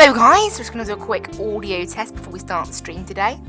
Hello guys, just going to do a quick audio test before we start the stream today.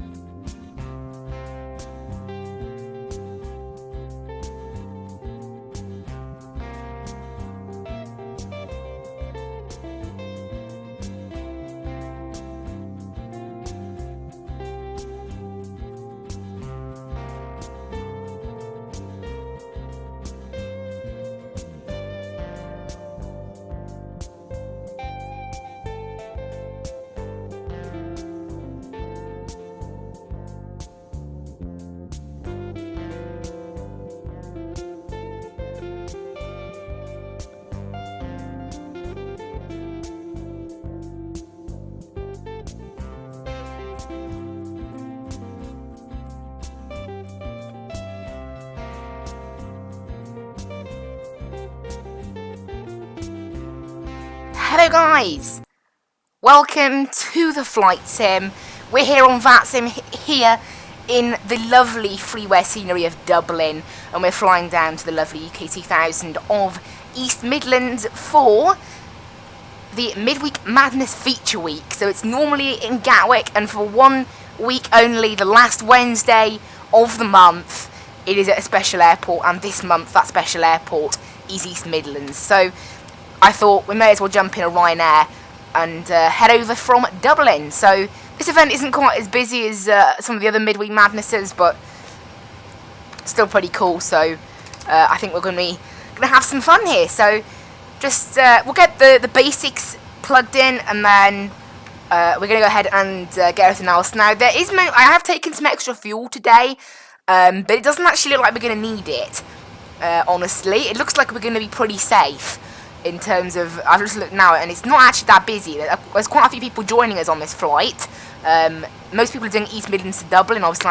Hello guys, welcome to the flight sim. We're here on Vatsim, here in the lovely freeware scenery of Dublin, and we're flying down to the lovely UK 2000 of East Midlands for the Midweek Madness feature week. So it's normally in Gatwick, and for 1 week only, the last Wednesday of the month, it is at a special airport, and this month that special airport is East Midlands. So I thought we may as well jump in a Ryanair and head over from Dublin. So this event isn't quite as busy as some of the other Midweek Madnesses, but still pretty cool. So I think we're going to have some fun here. So just we'll get the basics plugged in, and then we're going to go ahead and get everything else. Now I have taken some extra fuel today, but it doesn't actually look like we're going to need it. Honestly, it looks like we're going to be pretty safe. In terms of, I've just looked now, and it's not actually that busy. There's quite a few people joining us on this flight. Most people are doing East Midlands to Dublin. Obviously,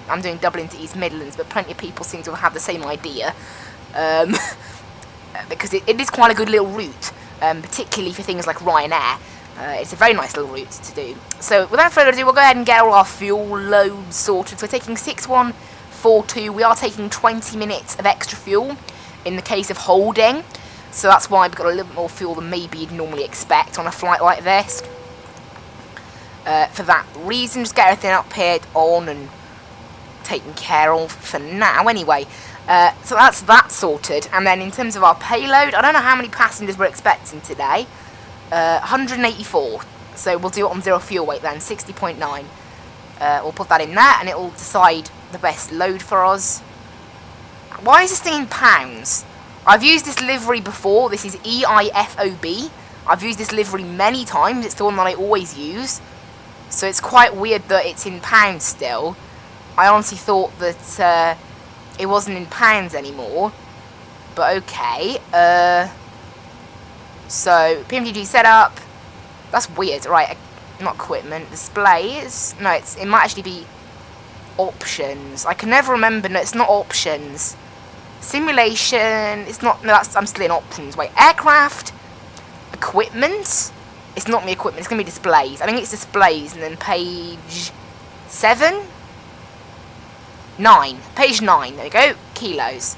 I'm doing Dublin to East Midlands, but plenty of people seem to have the same idea, because it is quite a good little route, particularly for things like Ryanair. It's a very nice little route to do. So, without further ado, we'll go ahead and get all our fuel loads sorted. So, we're taking 6142. We are taking 20 minutes of extra fuel in the case of holding. So that's why we've got a little bit more fuel than maybe you'd normally expect on a flight like this. For that reason, just get everything up here on and taken care of for now anyway. So that's that sorted. And then in terms of our payload, I don't know how many passengers we're expecting today. 184. So we'll do it on zero fuel weight then, 60.9. We'll put that in there and it will decide the best load for us. Why is this thing in pounds? I've used this livery before. This is EIFOB. I've used this livery many times. It's the one that I always use. So it's quite weird that it's in pounds still. I honestly thought that it wasn't in pounds anymore. But okay. So, PMDG setup. That's weird. Right, not equipment. Displays. No, it might actually be options. I can never remember. No, it's not options. Simulation, it's not, no, I'm still in options. Wait, aircraft, equipment, it's not me equipment, it's going to be displays. I think it's displays, and then page 9, page 9, there we go, kilos.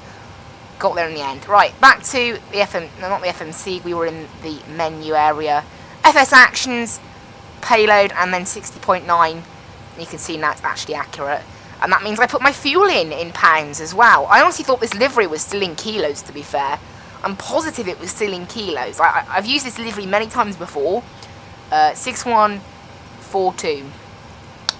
Got there in the end. Right, back to the not the FMC, we were in the menu area. FS actions, payload, and then 60.9, you can see now it's actually accurate. And that means I put my fuel in pounds as well. I honestly thought this livery was still in kilos, to be fair. I'm positive it was still in kilos. I've used this livery many times before. 6142.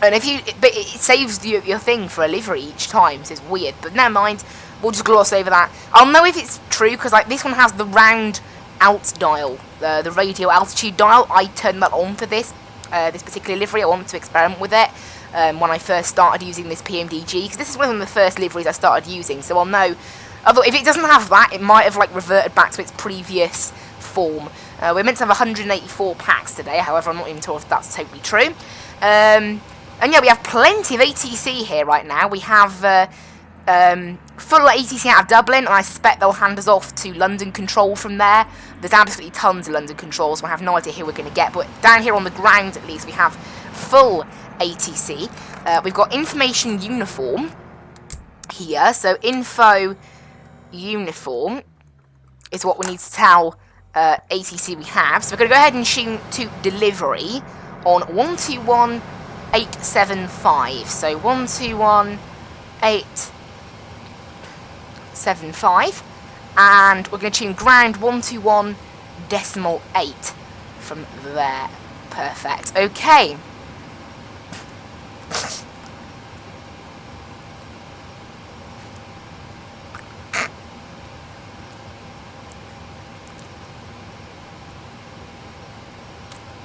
And but it saves your thing for a livery each time, so it's weird. But never mind, we'll just gloss over that. I'll know if it's true, because like this one has the round alt dial, the radio altitude dial. I turned that on for this particular livery. I wanted to experiment with it. When I first started using this PMDG, because this is one of the first liveries I started using, so I'll know. Although if it doesn't have that, it might have like reverted back to its previous form. We're meant to have 184 packs today, however I'm not even sure if that's totally true. And yeah, we have plenty of ATC here right now. We have full ATC out of Dublin, and I suspect they'll hand us off to London Control from there. There's absolutely tons of London Control, so I have no idea who we're going to get, but down here on the ground at least we have full ATC. We've got information uniform here, so info uniform is what we need to tell ATC we have. So we're going to go ahead and tune to delivery on 121875. So 121875. And we're going to tune ground 121.8 from there. Perfect. Okay.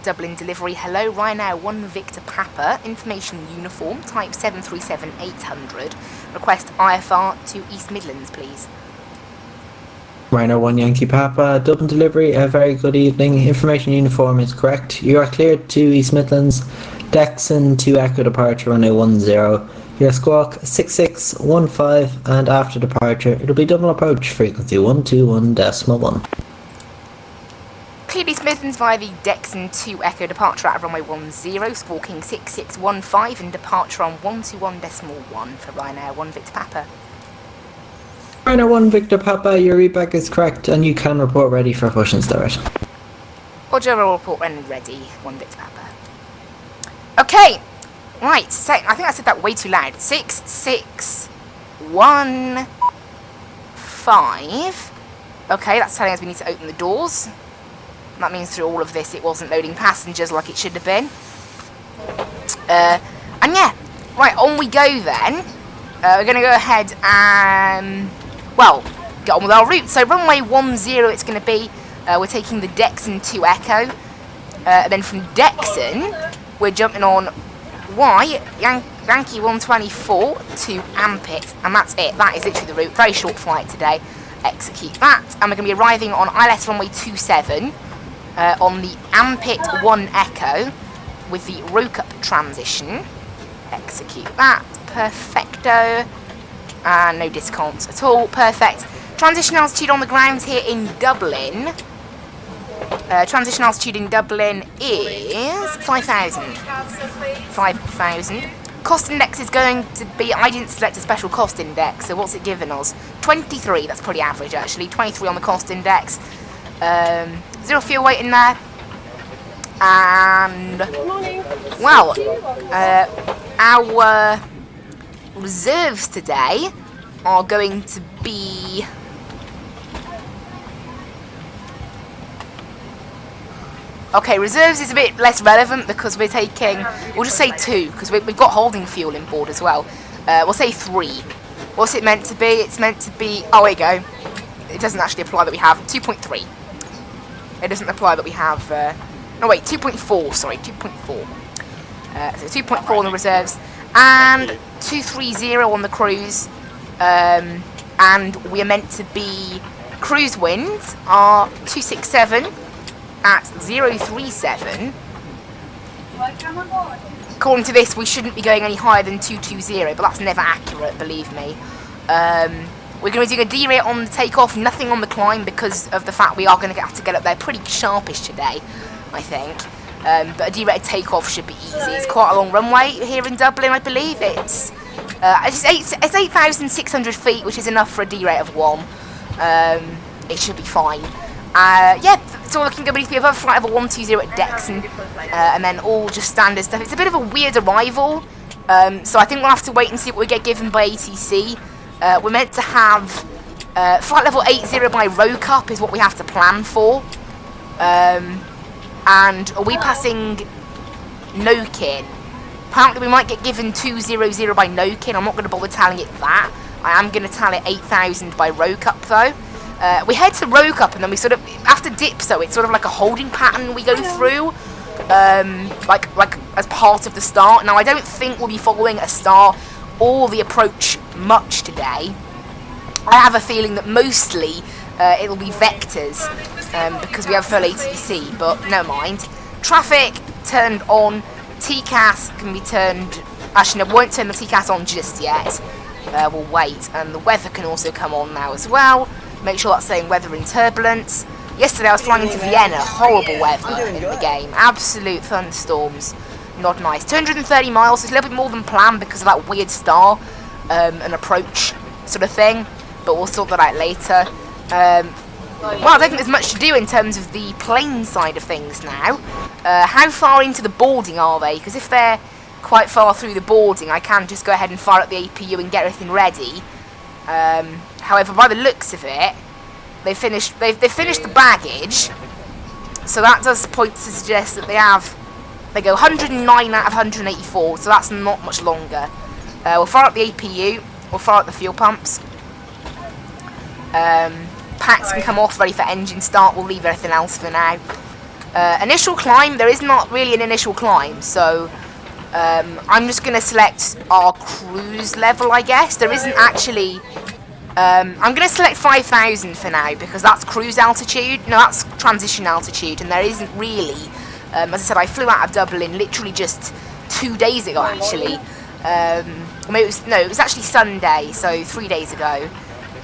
Dublin delivery. Hello, Ryanair 1 Victor Papa. Information uniform. Type 737-800. Request IFR to East Midlands, please. Ryanair 1 Yankee Papa, Dublin delivery, a very good evening. Information uniform is correct. You are cleared to East Midlands. Dexon to Echo departure, runway 10. Your squawk 6615, and after departure it'll be double approach, frequency 121.1. Cleared East Midlands via the Dexon to Echo departure at runway 10, squawking 6615 and departure on 121.1 for Ryanair 1 Victor Papa. Ryanair 1 Victor Papa, your readback is correct and you can report ready for push and start. Roger, report when ready, 1 Victor Papa. Okay, right, so I think I said that way too loud. 6615. Okay, that's telling us we need to open the doors. That means through all of this it wasn't loading passengers like it should have been. And yeah, right, on we go then. We're going to go ahead and, well, get on with our route. So runway 10 it's going to be, we're taking the Dexon to Echo. And then from Dexon, we're jumping on Yankee 124 to Ampit. And that's it. That is literally the route. Very short flight today. Execute that. And we're going to be arriving on ILS runway 27 on the Ampit 1 Echo with the Rokup transition. Execute that. Perfecto. And no discounts at all. Perfect. Transition altitude on the ground here in Dublin. Transition altitude in Dublin is 5,000. 5,000. Cost index is going to be, I didn't select a special cost index, so what's it giving us? 23, that's pretty average actually. 23 on the cost index. Zero fuel weight in there. And, well, our reserves today are going to be okay. Reserves is a bit less relevant because we're taking, we'll just say 2 because we've got holding fuel in board as well. We'll say 3. What's it meant to be? It's meant to be, oh, here you go. It doesn't actually apply that we have 2.3. It doesn't apply that we have no wait, 2.4, sorry, 2.4. So 2.4 on the reserves and 230 on the cruise, and we are meant to be, cruise winds are 267 at 037. According to this, we shouldn't be going any higher than 220, but that's never accurate, believe me. We're going to be doing a D-rate on the takeoff, nothing on the climb because of the fact we are going to have to get up there pretty sharpish today, I think. But a D-rated takeoff should be easy. It's quite a long runway here in Dublin, I believe. It's 8,600 feet, which is enough for a D-rate of 1. It should be fine. Yeah, it's all looking good. We need to be above flight level 120 at Dexon, and then all just standard stuff. It's a bit of a weird arrival, so I think we'll have to wait and see what we get given by ATC. We're meant to have flight level 80 by Rokup is what we have to plan for. And are we passing Nokin? Apparently we might get given 200 by Nokin. I'm not going to bother tallying it that. I am going to tally 8,000 by Rokup though. We head to Rokup and then we sort of, after Dipso, it's sort of like a holding pattern we go through. Like as part of the start. Now I don't think we'll be following a star or the approach much today. I have a feeling that mostly it'll be vectors because we have full ATC, but never mind. Traffic turned on. TCAS can be turned. Actually, no, won't turn the TCAS on just yet. We'll wait, and the weather can also come on now as well. Make sure that's saying weather in turbulence. Yesterday I was flying into Vienna. Horrible weather in the game. Absolute thunderstorms. Not nice. 230 miles. It's a little bit more than planned because of that weird star and approach sort of thing. But we'll sort that out later. Well, I don't think there's much to do in terms of the plane side of things now. How far into the boarding are they? Because if they're quite far through the boarding, I can just go ahead and fire up the APU and get everything ready. However, by the looks of it, they've finished the baggage, so that does point to suggest that they go 109 out of 184, so that's not much longer. We'll fire up the APU, we'll fire up the fuel pumps. Packs can come off, ready for engine start. We'll leave everything else for now. Initial climb, there is not really an initial climb, so I'm just going to select our cruise level, I guess. There isn't actually... I'm going to select 5,000 for now, because that's cruise altitude. No, that's transition altitude, and there isn't really... as I said, I flew out of Dublin literally just 2 days ago, actually. It was actually Sunday, so 3 days ago.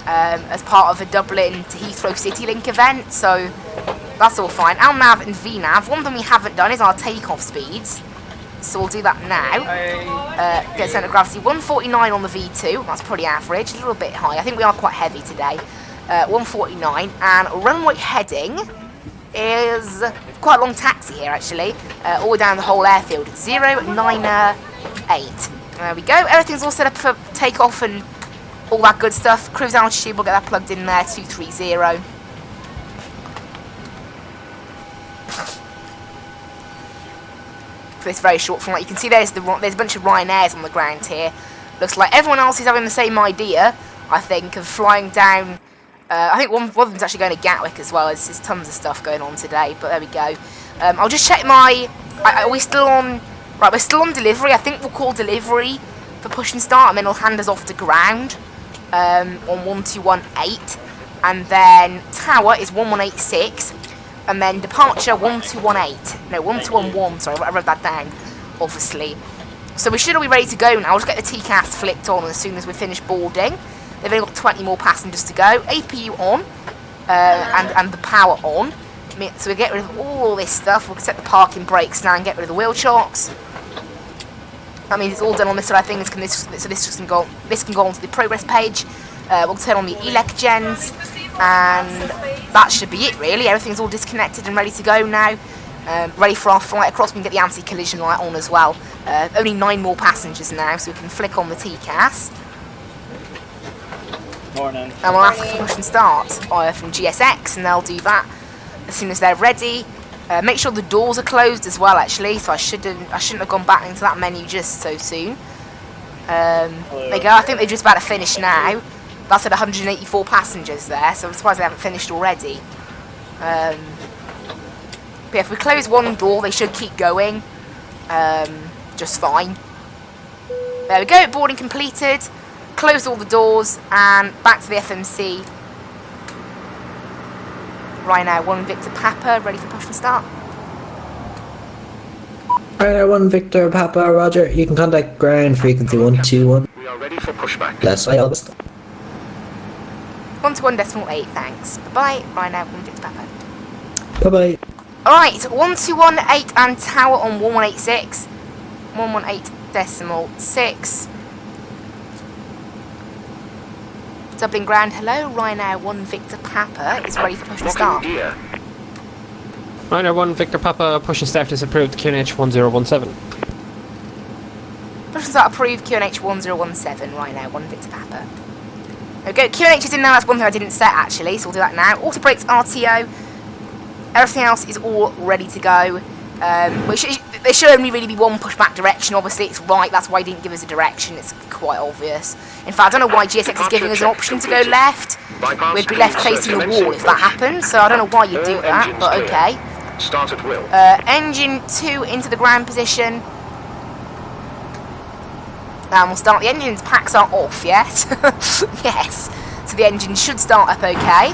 As part of a Dublin to Heathrow CityLink event, so that's all fine. LNAV and VNAV. One thing we haven't done is our takeoff speeds, so we'll do that now. Get centre of gravity 149 on the V2, that's pretty average, a little bit high. I think we are quite heavy today. 149, and runway heading is quite a long taxi here actually, all down the whole airfield. 098. There we go. Everything's all set up for takeoff and all that good stuff. Cruise altitude, we'll get that plugged in there, 230. For this very short flight, you can see there's a bunch of Ryanairs on the ground here. Looks like everyone else is having the same idea, I think, of flying down. I think one of them's actually going to Gatwick as well. There's tons of stuff going on today, but there we go. I'll just check my... Are we still on... Right, we're still on delivery. I think we'll call delivery for push and start, and then it'll hand us off to ground. On 1218, and then tower is 1186, and then departure 1218. No, 1211. Sorry, I wrote that down. Obviously, so we should all be ready to go now. I'll just get the TCAS flicked on as soon as we finish boarding. They've only got 20 more passengers to go. APU on, and the power on. So we get rid of all this stuff. We'll set the parking brakes now and get rid of the wheel chocks. That means it's all done on this side of things. This can go onto the progress page. We'll turn on the elec gens, and that should be it really. Everything's all disconnected and ready to go now. Ready for our flight across. We can get the anti-collision light on as well. Only 9 more passengers now, so we can flick on the TCAS. Morning. And we'll ask for push and start from GSX, and they'll do that as soon as they're ready. Make sure the doors are closed as well, actually. So I shouldn't have gone back into that menu just so soon. There you go. I think they're just about to finish now. That's at 184 passengers there, so I'm surprised they haven't finished already. But yeah, if we close one door, they should keep going just fine. There we go. Boarding completed. Close all the doors and back to the FMC. Ryanair 1 Victor Papa, ready for push and start. Ryanair 1 Victor Papa, roger. You can contact ground frequency 121. We are ready for pushback. That's right, August. 121.8, thanks. Bye-bye, Ryanair 1 Victor Papa. Bye-bye. Alright, 1218 and tower on 1186. 118.6. Dublin ground, hello, Ryanair 1 Victor Papa is ready for push and start. Ryanair 1 Victor Papa, push and start is approved, QNH 1017. Push and start approved, QNH 1017, Ryanair 1 Victor Papa. There we go, QNH is in now, that's one thing I didn't set actually, so we'll do that now. Auto brakes, RTO, everything else is all ready to go. There should only really be one pushback direction, obviously it's right, that's why he didn't give us a direction, it's quite obvious. In fact, I don't know why GSX is giving us an option to go left. We'd be left facing the wall if that happened, so I don't know why you'd do that, but okay. Start at will. Engine 2 into the ground position. And we'll start, the engine's packs are off, yes? Yes, so the engine should start up okay.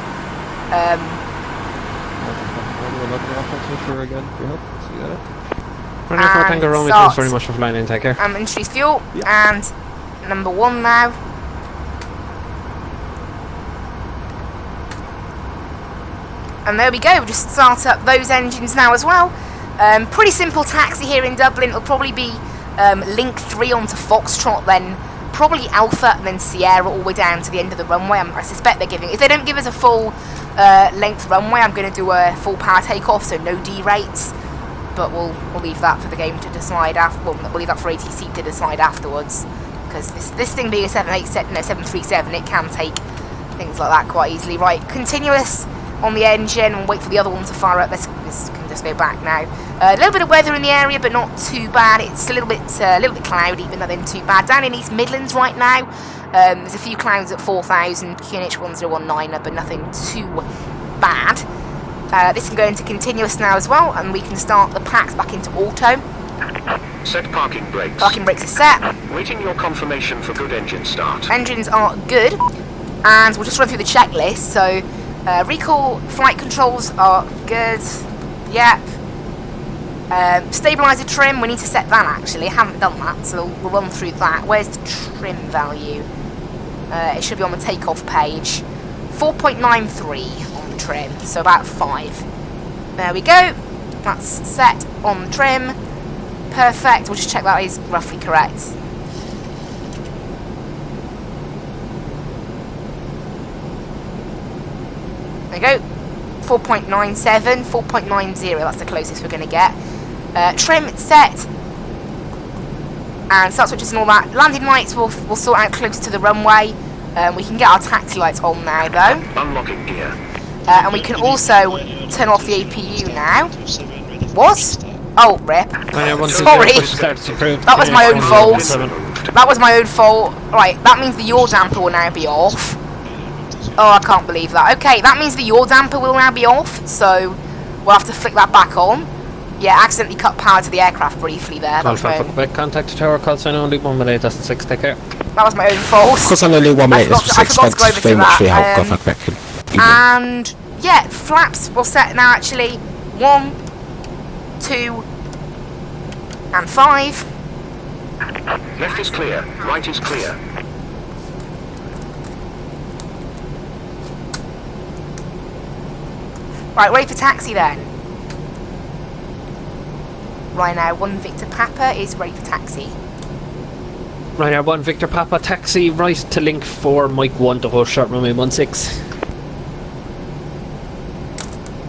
Ryanair 4 Tango Romeo, thanks very much for flying in, take care. Introduce fuel, and number 1 now. And there we go, we'll just start up those engines now as well. Pretty simple taxi here in Dublin. It'll probably be link 3 onto Foxtrot, then probably Alpha, and then Sierra all the way down to the end of the runway. I suspect they're giving, if they don't give us a full length runway. I'm going to do a full power takeoff, so no derates. But we'll leave that for the game to decide after. Well, we'll leave that for ATC to decide afterwards, because this thing being a 737, it can take things like that quite easily. Right, continuous on the engine, and wait for the other one to fire up. This can just go back now. A little bit of weather in the area, but not too bad. It's a little bit cloudy, but nothing too bad. Down in East Midlands right now, there's a few clouds at 4,000 QNH 1019, but nothing too bad. This can go into continuous now as well, and we can start the packs back into auto. Set parking brakes. Parking brakes are set. Waiting your confirmation for good engine start. Engines are good, and we'll just run through the checklist. So, recall flight controls are good. Yep. Stabilizer trim, we need to set that actually. I haven't done that, so we'll run through that. Where's the trim value? It should be on the takeoff page. 4.93 on the trim, so about 5. There we go. That's set on the trim. Perfect. We'll just check that is roughly correct. There we go. 4.97, 4.90, that's the closest we're going to get. Trim set. And start switches and all that. Landing lights we'll sort out close to the runway. We can get our taxi lights on now though. Unlocking gear. And we can also turn off the APU now. What? Oh, rip. Sorry. That was my own fault. That was my own fault. Right, that means the yaw damper will now be off. Oh, I can't believe that. Okay, that means the yaw damper will now be off, so we'll have to flick that back on. Yeah, accidentally cut power to the aircraft briefly there. Contact the tower, call sign on, loop 118.6, take care. That was my own fault. Because on the loop 118.6, I forgot to go over to that. contact back. And, yeah, flaps will set now actually. 1, 2, and 5. Left is clear. Right is clear. Right, ready for taxi then. Ryanair 1 Victor Papa is ready for taxi. Ryanair 1 Victor Papa, taxi right to link 4, Mike 1 to hold short runway 16.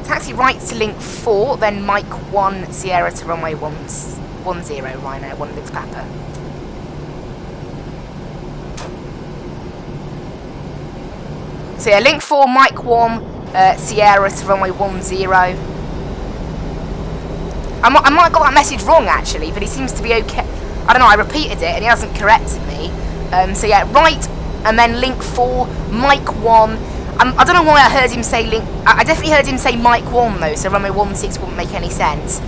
Taxi right to link 4, then Mike 1 Sierra to runway 10, Ryanair 1 Victor Papa. So yeah, link 4, Mike 1 Sierra to runway 10. I might have got that message wrong actually, but it seems to be okay. I don't know, I repeated it and he hasn't corrected me. So yeah, right, and then link 4, Mike 1. I don't know why I heard him say link. I definitely heard him say Mike 1 though, so runway 16 wouldn't make any sense.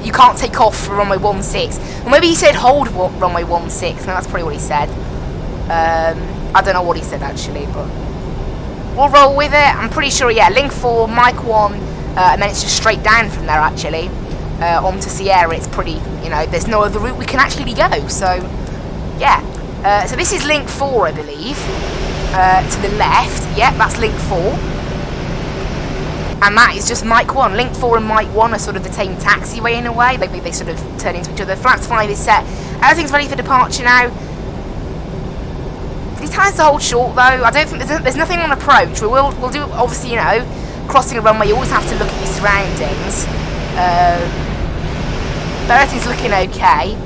You can't take off for runway 16. Well, maybe he said hold runway 16. No, that's probably what he said. I don't know what he said actually, but we'll roll with it. I'm pretty sure, yeah, link 4, Mike 1, and then it's just straight down from there actually. Onto Sierra, it's pretty, you know, there's no other route we can actually go, so, yeah. So this is link 4, I believe. To the left, yep, that's link 4. And that is just Mike 1. Link 4 and Mike 1 are sort of the same taxiway in a way. They sort of turn into each other. Flaps 5 is set. Everything's ready for departure now. These tires to hold short though. I don't think there's nothing on approach. We'll do, obviously, you know, crossing a runway, you always have to look at your surroundings. But everything's looking okay.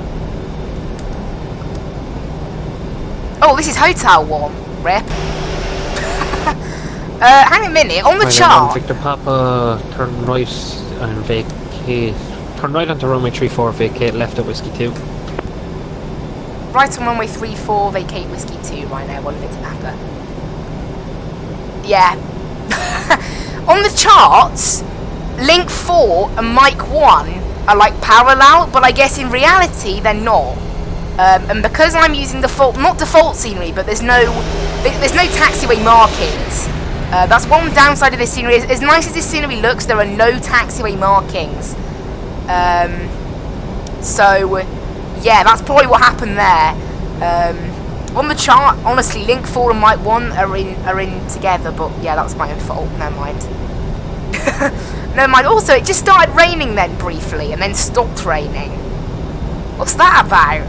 Oh, this is Hotel 1. Rip. Hang a minute, on the chart. Victor Papa, turn right and vacate. Turn right onto runway 34, vacate left at Whiskey 2. Right on runway 34, vacate Whiskey 2, Ryanair 1 Victor Papa. Yeah. On the charts, link 4 and Mike 1 are like parallel, but I guess in reality they're not. And because I'm using not default scenery, but there's no taxiway markings. That's one downside of this scenery. As nice as this scenery looks, there are no taxiway markings. So, yeah, that's probably what happened there. On the chart, honestly, link 4 and Mike 1 are in together, but yeah, that was my own fault. Never mind. Never mind. Also, it just started raining then briefly, and then stopped raining. What's that about?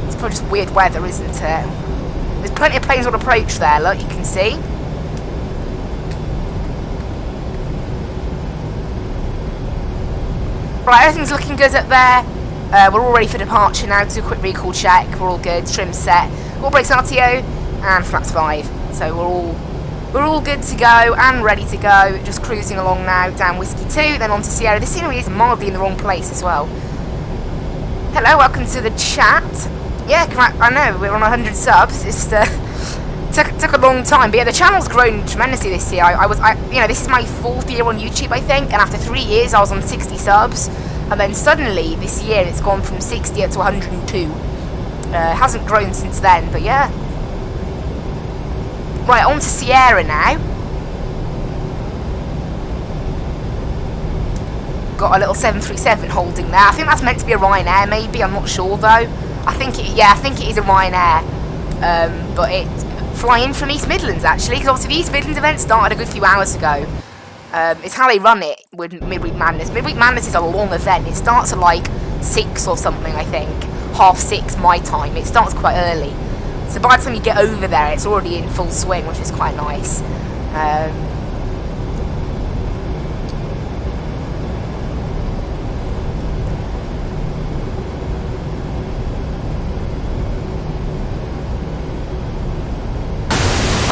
It's probably just weird weather, isn't it? There's plenty of planes on approach there, look, you can see. Right, everything's looking good up there. We're all ready for departure now. Do a quick recall check. We're all good. Trim set. All brakes RTO and flaps 5. So we're all good to go and ready to go. Just cruising along now down Whiskey 2, then on to Sierra. The scenery is mildly in the wrong place as well. Hello, welcome to the chat. Yeah, I know we're on 100 subs. It's took a long time, but yeah, the channel's grown tremendously this year. You know, this is my 4th year on YouTube, I think, and after 3 years, I was on 60 subs, and then suddenly this year it's gone from 60 up to 102. It hasn't grown since then, but yeah. Right, on to Sierra now. Got a little 737 holding there. I think that's meant to be a Ryanair, maybe. I'm not sure though. I think it is a Ryanair. But it flying from East Midlands actually, because obviously the East Midlands event started a good few hours ago. It's how they run it with Midweek Madness. Midweek Madness is a long event. It starts at like 6 or something, I think. 6:30 my time. It starts quite early. So by the time you get over there, it's already in full swing, which is quite nice.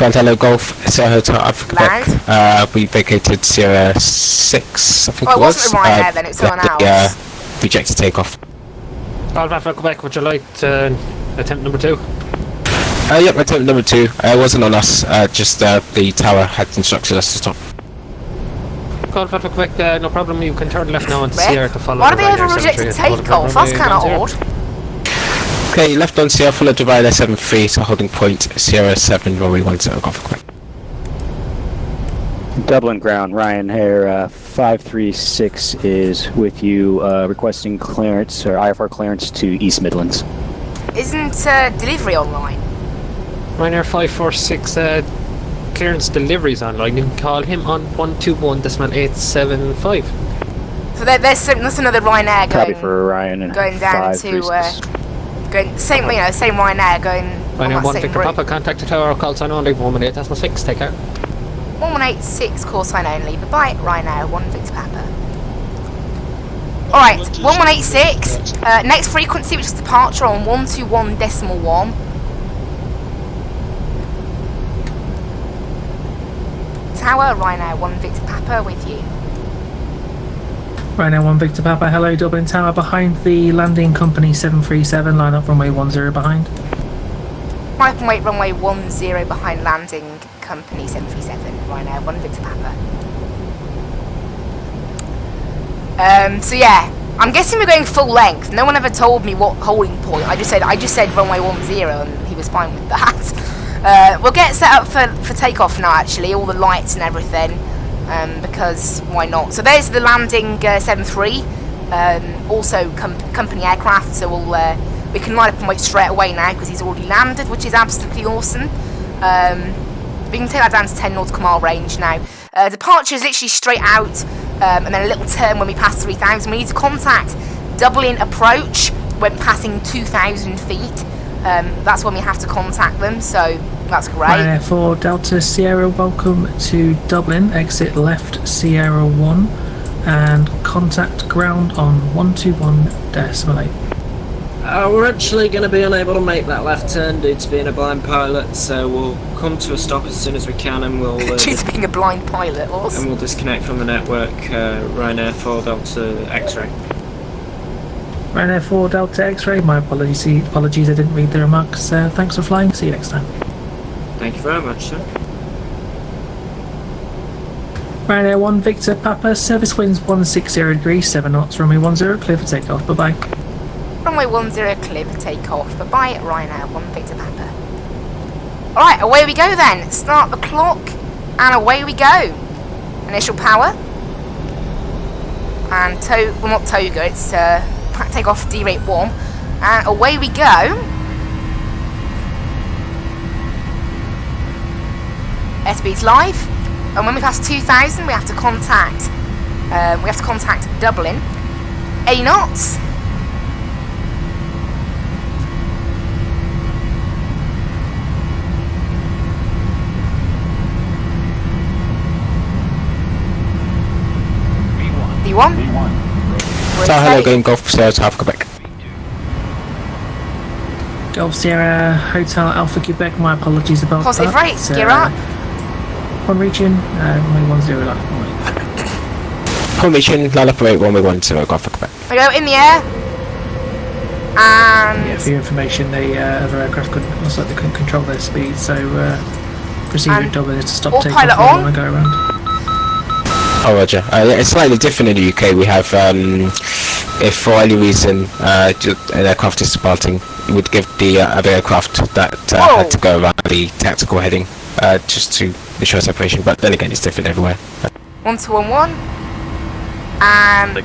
Hello, Golf, Sierra Hotel, Africa Land. Quebec. We vacated Sierra 6, I think Oh, it it was. wasn't a Ryanair then, it was someone else. Rejected takeoff. Golf Africa Quebec, would you like to attempt number 2? Yep, attempt number 2. It wasn't on us, just the tower had instructed us to stop. Golf Africa Quebec, no problem, you can turn left now and Rick, Sierra to follow. why do they ever rejected takeoff? That's kind of odd. Okay, left on Sierra, follow divider 7-3, so holding point Sierra 7, runway 10, Golf Africa Quebec. Dublin ground, Ryanair 536 is with you, requesting clearance or IFR clearance to East Midlands. Isn't delivery online? Ryanair 546, clearance deliveries online. You can call him on 121.875. So that's another Ryanair Copy going. for Ryan and Going down to same Ryanair going. Ryanair on 1 that same Victor route. Papa, contact the tower, call sign only, 118.6, take care. 1186 call sign only. Bye bye, Ryanair 1 Victor Papa. Alright, 1186. Next frequency, which is departure on 121.1. Tower, Ryanair 1 Victor Papa with you. Ryanair 1 Victor Papa, hello, Dublin Tower behind the landing company 737, line up runway 10 behind. Pipe and wait runway 10 behind landing company 737, Ryanair 1 Victor Papa. So yeah, I'm guessing we're going full length. No one ever told me what holding point. I just said runway 10 and he was fine with that. We'll get set up for takeoff now actually, all the lights and everything. Because why not? So there's the landing 73, also company aircraft. So we can line up and wait straight away now because he's already landed, which is absolutely awesome. We can take that down to 10 nautical mile range now. Departure is literally straight out, and then a little turn when we pass 3,000. We need to contact Dublin approach when passing 2,000 feet. That's when we have to contact them. So that's great. Ryanair 4 Delta Sierra, welcome to Dublin. Exit left Sierra 1 and contact ground on 121.8. We're actually going to be unable to make that left turn due to being a blind pilot, so we'll come to a stop as soon as we can and we'll Due to being a blind pilot, awesome. and we'll disconnect from the network. Ryanair 4 Delta X-ray. Ryanair 4 Delta X-ray, my apologies, I didn't read the remarks. Thanks for flying, see you next time. Thank you very much, sir. Ryanair 1 Victor Papa, service winds 160 degrees, 7 knots, runway 10, clear for takeoff, bye bye. Runway 10 clear for takeoff. Bye bye, Ryanair 1 Victor Papa. Alright, away we go then. Start the clock and away we go. Initial power. And not toga, it's take off D-rate 1. And away we go. SB's live. And when we pass 2,000 we have to contact Dublin. 8 knots. D1. intake. going Golf Sierra to Alpha Quebec. Golf Sierra Hotel Alpha Quebec. My apologies about Positive that. rates, gear up. On reaching, runway 10 left. Formation, line up rate 110 Golf Quebec. We go in the air. And Yeah, for your information, the other aircraft looks like they couldn't control their speed, so procedure at Dublin is to stop takeoff autopilot while on. I go around. Oh, Roger. It's slightly different in the UK. We have, if for any reason an aircraft is departing, we would give the other aircraft that had to go around the tactical heading just to ensure separation. But then again, it's different everywhere. 1211. And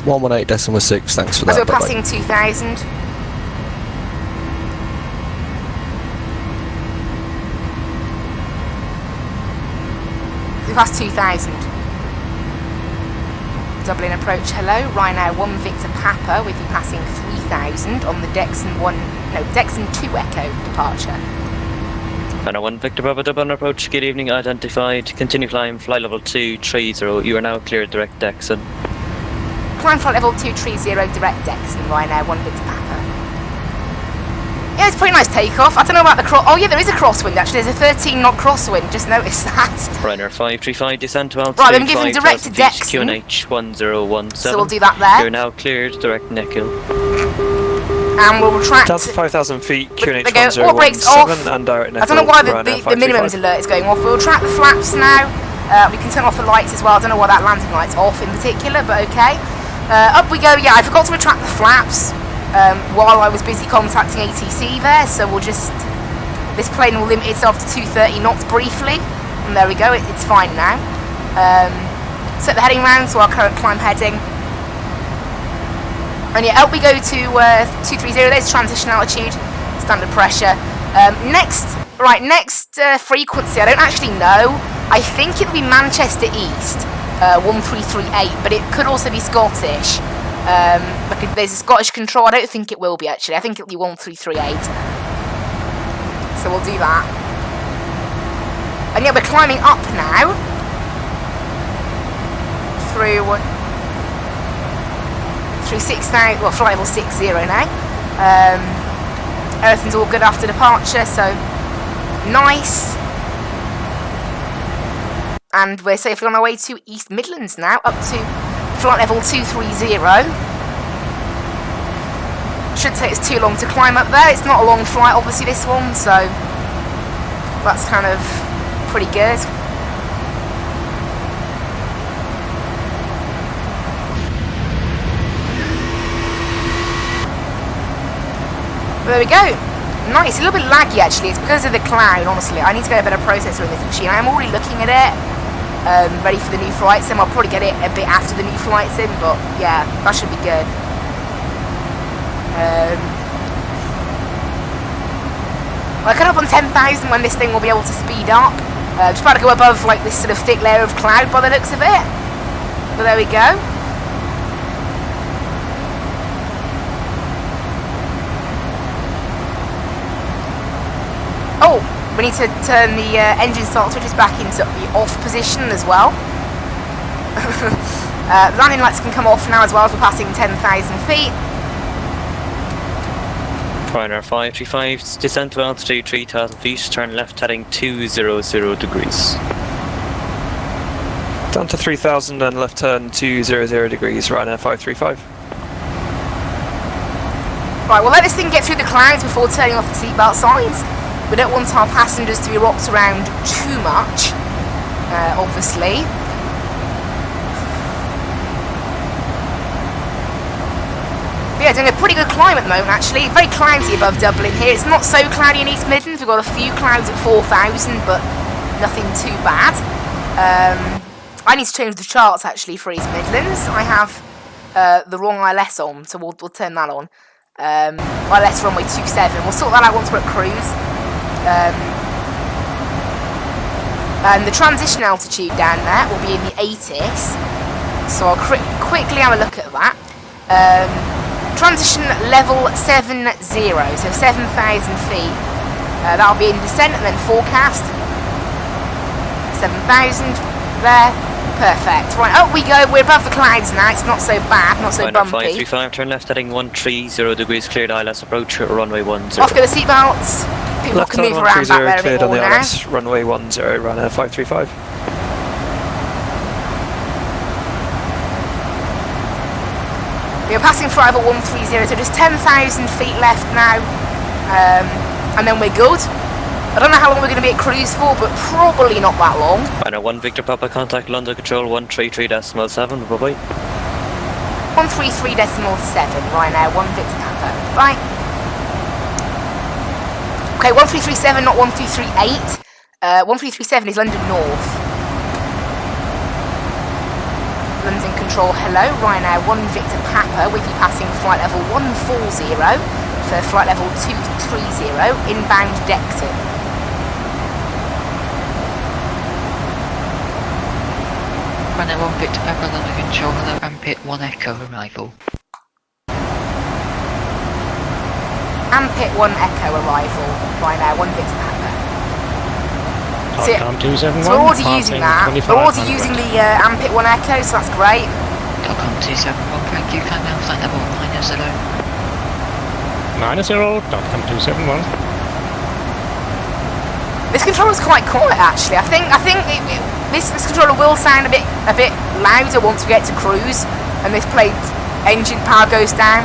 118.6, thanks for as that. we're passing 2000. We passed 2000. Dublin approach, hello. Ryanair 1 Victor Papa with you passing 3000 on the Dexon 2 Echo departure. Ryanair 1 Victor Papa Dublin approach, good evening, identified. Continue climb, fly level 230. You are now cleared direct Dexon. Climb flight level 230 direct Dexon, Ryanair 1 Victor Papa. Yeah, it's a pretty nice takeoff. I don't know about the cross. Oh yeah, there is a crosswind actually. There's a 13 knot crosswind. Just noticed that. Ryanair 535 descent to altitude. Right, I'm giving direct to Dexon. QNH 1017. So we'll do that there. You're now cleared direct Neckhill. And we'll retract. Down to 5,000 feet, QNH They go, all brakes off. 1017 and direct I don't know why the minimums alert is going off. We'll track the flaps now. We can turn off the lights as well. I don't know why that landing light's off in particular, but okay. Up we go. Yeah, I forgot to retract the flaps while I was busy contacting ATC there, so we'll just... This plane will limit itself to 230 knots briefly. And there we go, it's fine now. Set the heading round to our current climb heading. And yeah, up we go to 230, there's transition altitude, standard pressure. Next frequency, I don't actually know. I think it'll be Manchester East, 1338, but it could also be Scottish. There's a Scottish control, I don't think it will be actually, I think it'll be 1338. So we'll do that. And yeah, we're climbing up now. Through 6,000, well, flight level 60 now. Everything's all good after departure, so nice. And we're safely on our way to East Midlands now, up to flight level 230. Shouldn't take us too long to climb up there. It's not a long flight, obviously, this one, so that's kind of pretty good. There we go. Nice. A little bit laggy actually. It's because of the cloud, honestly. I need to get a better processor in this machine. I'm already looking at it, ready for the new flight sim. I'll probably get it a bit after the new flight sim, but yeah, that should be good. I cut up on 10,000 when this thing will be able to speed up. Just about to go above like this sort of thick layer of cloud by the looks of it. But there we go. Oh, we need to turn the engine start switches back into the off position as well. The landing lights can come off now as well as we're passing 10,000 feet. Ryanair 535, descent to altitude 3,000 feet, turn left heading 200 degrees. Down to 3,000 and left turn 200 degrees, Ryanair 535. Right, we'll let this thing get through the clouds before turning off the seatbelt signs. We don't want our passengers to be rocked around too much, obviously. But yeah, doing a pretty good climb at the moment actually. Very cloudy above Dublin here. It's not so cloudy in East Midlands. We've got a few clouds at 4,000, but nothing too bad. I need to change the charts actually for East Midlands. I have the wrong ILS on, so we'll turn that on. ILS runway 27. We'll sort that out once we're at cruise. And the transition altitude down there will be in the 80s. So I'll quickly have a look at that. Transition level 70, so 7,000 feet. That'll be in descent and then forecast. 7,000 there. Perfect. Right, up we go. We're above the clouds now. It's not so bad, not so Final bumpy. 535, turn left heading 130 degrees, cleared ILS approach, runway 10. Off go the seatbelts. People Left can turn move around back 130, there a cleared bit on the more now. ILS, runway 10, Ryanair 535. We're passing flyover 130, so just 10,000 feet left now. And then we're good. I don't know how long we're going to be at cruise for, but probably not that long. Final 1 Victor Papa, contact London Control 133.7, bye-bye. 133.7, Ryanair, 1 Victor Papa. Bye. Okay, 1337, not 1338. 1337 is London North. London Control, hello. Ryanair, 1 Victor Papa, with you passing flight level 140 for flight level 230, inbound Dexter. Ryanair 1 Victor Papa, London Control, hello, Ampit 1 Echo, arrival. Ampit 1 Echo, arrival. Ryanair 1 Victor Papa. So, so we're already using that. We're already using the Ampit 1 Echo, so that's great. Telcom 271, thank you, climb down flight level 90. 90, Telcom 271. This controller's quite quiet actually. I think this controller will sound a bit louder once we get to cruise and this plane's engine power goes down.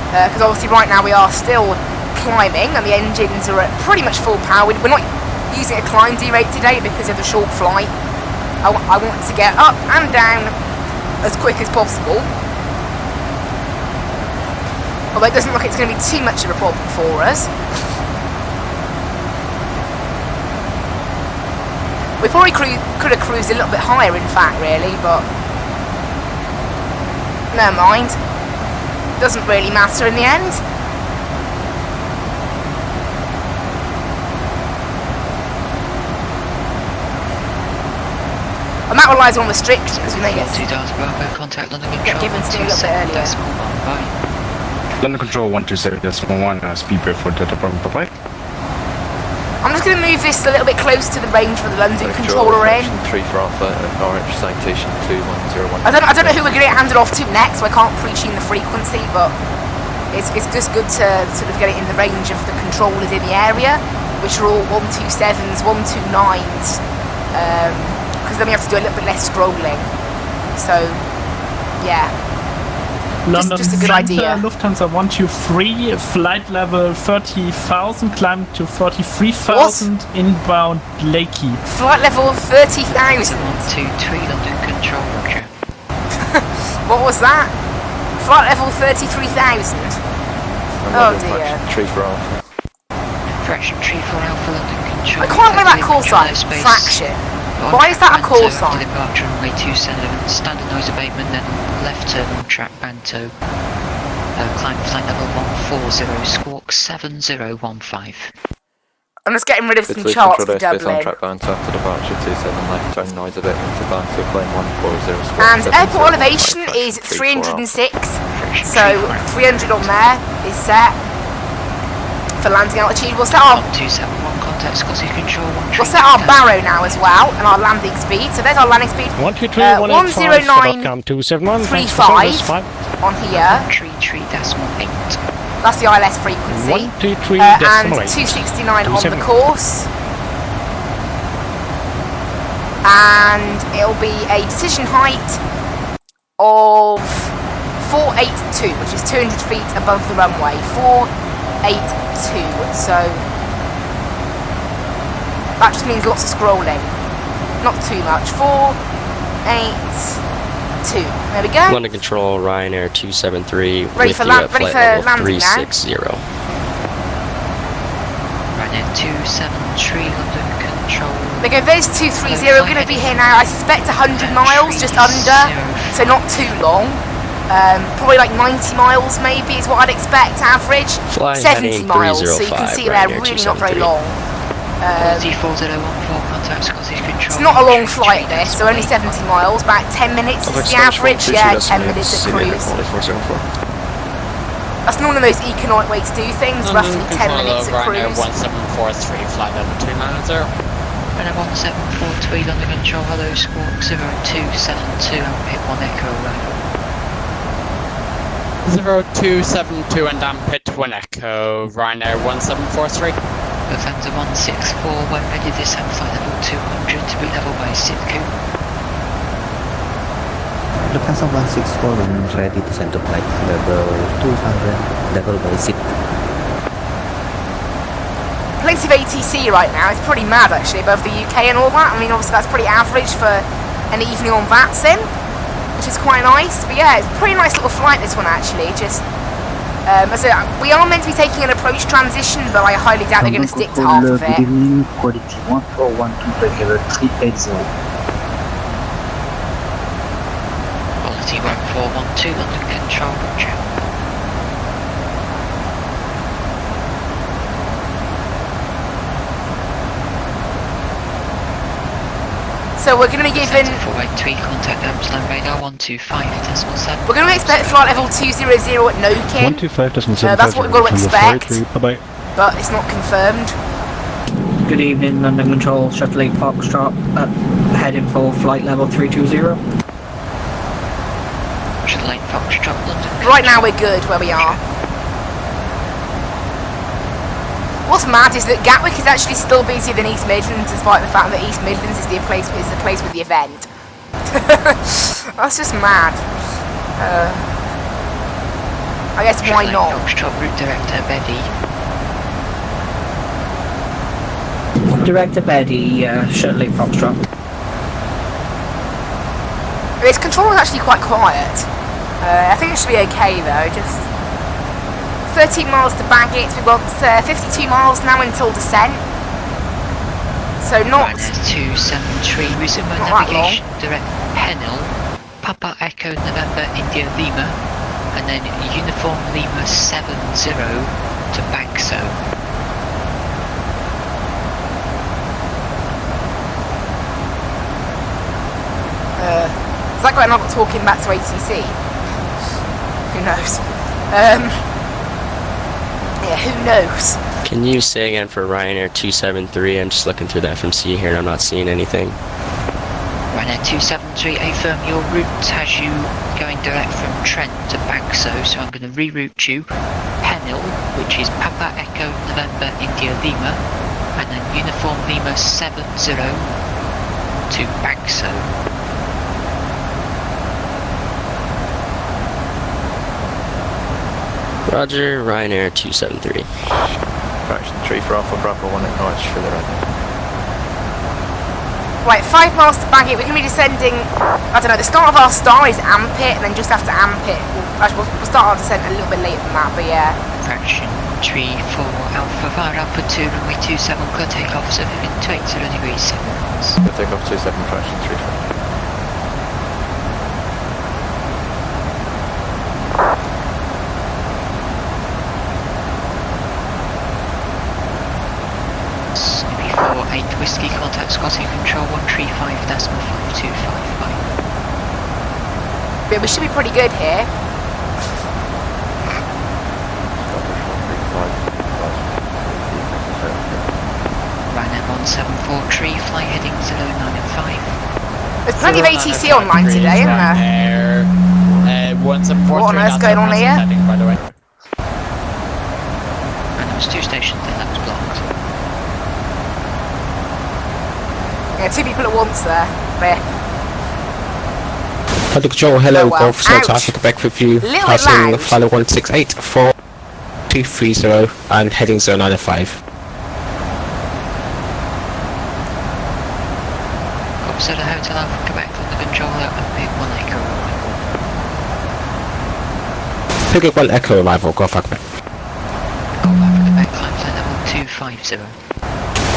Because obviously right now we are still climbing and the engines are at pretty much full power. We're not using a climb D-rate today because of the short flight. I want to get up and down as quick as possible. Although it doesn't look like it's going to be too much of a problem for us. We probably could have cruised a little bit higher, in fact, really, but never mind. Doesn't really matter in the end. And that relies on restrictions. We may get contact London Control. Given to me a little bit earlier. London Control 127.1, speed break for Delta Bravo, bye-bye. I'm just going to move this a little bit closer to the range for the London controller in. 3 for Alpha, Norwich, citation 2101. I don't know who we're going to get handed off to next, so I can't pre-tune the frequency, but it's just good to sort of get it in the range of the controllers in the area, which are all 127s, 129s, because then we have to do a little bit less scrolling. So, yeah. London just a good Center, idea. Lufthansa 123, flight level 30,000, climb to 33,000, inbound Lakey. Flight level 30,000. 123, London Control, roger. What was that? Flight level 33,000. Oh dear. 3 for Alpha. Fraction 3 for Alpha, London Control. I can't remember that call sign. Fraction. Why is that a call sign? Departure runway 27, standard noise abatement, then left turn on track Banto. Climb flight level 140, squawk 7015. I'm just getting rid of some charts for Dublin. On track Banto after departure 27, left turn noise abatement to Banto, climb 140, squawk And airport elevation is 306, so 300 on there is set for landing altitude. We'll set our 271, contact Scottish Control 1. We'll set our barrow now as well, and our landing speed. So there's our landing speed. 109.35 on here. 133.8. That's the ILS frequency. 123.8. And 269 on the course. And it'll be a decision height of 482, which is 200 feet above the runway. 482. So that just means lots of scrolling. Not too much. 482. There we go. London Control, Ryanair 273. Ready for landing now. 360. Ryanair 273, London Control. There we go. There's 230. We're going to be here now. I suspect 100 miles, just under. So not too long. Probably like 90 miles maybe is what I'd expect average. 70 miles, so you can see they're really not very long. It's not a long flight this, so only 70 miles, about 10 minutes is the average. Yeah, 10 minutes at cruise. That's not the most economic way to do things, roughly 10 minutes at cruise. 1743, flight level 290. Runway 1743 London Control, hello, squawk 0272 and pit 1 Echo arrival. 0272 and damn pit 1 Echo, Ryanair 1743. Lufthansa 164, when ready descend flight level 200 to be level by Sitco. Lufthansa 164 when ready descend to flight level 200, level by Sitco. Plenty of ATC right now. It's pretty mad actually above the UK and all that. I mean, obviously that's pretty average for an evening on Vatsim, which is quite nice. But yeah, it's a pretty nice little flight this one actually. Just so we are meant to be taking an approach transition, but I highly doubt they're going to stick to half of it. Good evening, quality 1412 regular 380. Quality 1412 London Control, roger. So we're going to be given... 483, contact Amsterdam radar 125.7. We're going to expect flight level 200 at Nokin. 125.7. That's what we've got to expect. Bye-bye. But it's not confirmed. Good evening, London Control, Shuttle 8 Foxtrot, heading for flight level 320. Shuttle 8 Foxtrot, London Control. Right now we're good where we are. What's mad is that Gatwick is actually still busier than East Midlands, despite the fact that East Midlands is the place with the event. That's just mad. I guess why not? Foxtrot route director Betty. Director Betty, Shuttle 8 Foxtrot. Its control is actually quite quiet. I think it should be okay though. Just 13 miles to Baggett. We've got 52 miles now until descent. So not... Ryanair 273, resume navigation, direct Penil, Papa Echo November India Lima, and then Uniform Lima 70 to Baxo. Is that guy not talking back to ATC? Who knows? Yeah, who knows? Can you say again for Ryanair 273? I'm just looking through the FMC here and I'm not seeing anything. Ryanair 273, affirm your route has you going direct from Trent to Baxo, so I'm going to reroute you. Penil, which is Papa Echo November India Lima, and then Uniform Lima 70 to Baxo. Roger, Ryanair 273. Fraction 3 for Alpha Bravo 1 acknowledged for the right. Right, 5 miles to Baggett. We're going to be descending, I don't know, the start of our star is Ampit, and then just after Ampit, we'll start our descent a little bit later than that, but yeah. Fraction 3 for Alpha Var Alpha 2, runway 27, clear takeoff, so moving to 80 degrees 7 miles. Clear takeoff 27, fraction 3 for. Whiskey, contact Scotty Control 135.5255. Yeah, we should be pretty good here. Ryanair 1743, fly heading 095. There's plenty of ATC online today, isn't there? 1743. What on earth's going on here? Heading, by the way. And there was 2 stations there, that was blocked. Yeah, 2 people at once there. There. Hello, Control, hello, Oh, wow. Golf Centre Africa back with you. Little bit Passing loud. flight 168 4230 and heading 095. Opposite the Hotel Alpha Quebec from the controller and Pig 1 Echo arrival. Pig 1 Echo arrival, Golf Africa. Golf Alpha Quebec, climb flight level 250.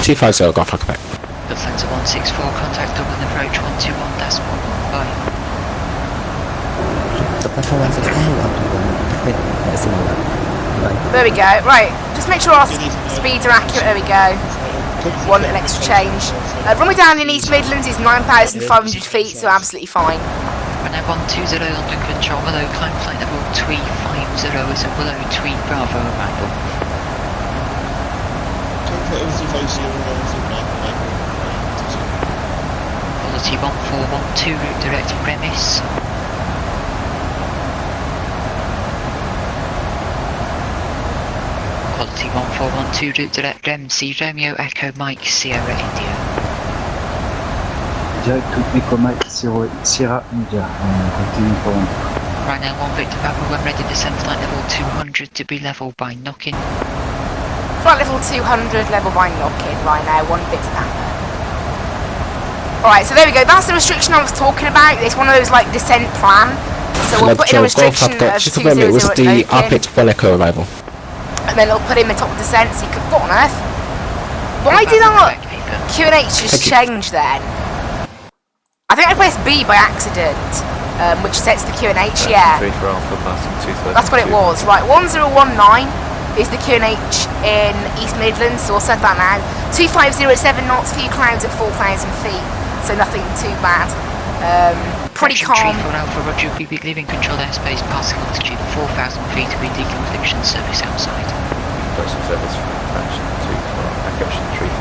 250, Golf Africa. Lufthansa 164, contact Dublin approach 121.1, bye. There we go. Right, just make sure our speeds are accurate. There we go. One extra change. Runway down in East Midlands is 9,500 feet, so absolutely fine. Ryanair 120 London Control, hello, climb flight level 350 is a Willow Tweed Bravo arrival. Quality 1412, route direct premise. Quality 1412, route direct MC, Romeo Echo Mike Sierra India. Direct to Echo Mike Sierra India, continue for 1. Ryanair 1 Victor Papa, when ready, descend flight level 200 to be level by knocking. Flight level 200, level by knocking, Ryanair 1 Victor Papa. Alright, so there we go, that's the restriction I was talking about. It's one of those like descent plan. So we'll put in a restriction of 200 it was the Arpit Echo arrival. And then it'll put in the top of descent, so you could... What on earth? Why did our QNH just change then? I think I pressed B by accident, which sets the QNH, yeah. That's what it was. Right, 1019 is the QNH in East Midlands, so I'll set that now. 2507 knots for your clouds at 4,000 feet, so nothing too bad. Pretty calm. 34 Alpha, Roger, we be leaving control airspace, passing altitude 4,000 feet to be deconfliction service outside. Person service from Fraction 2 for Echo 34.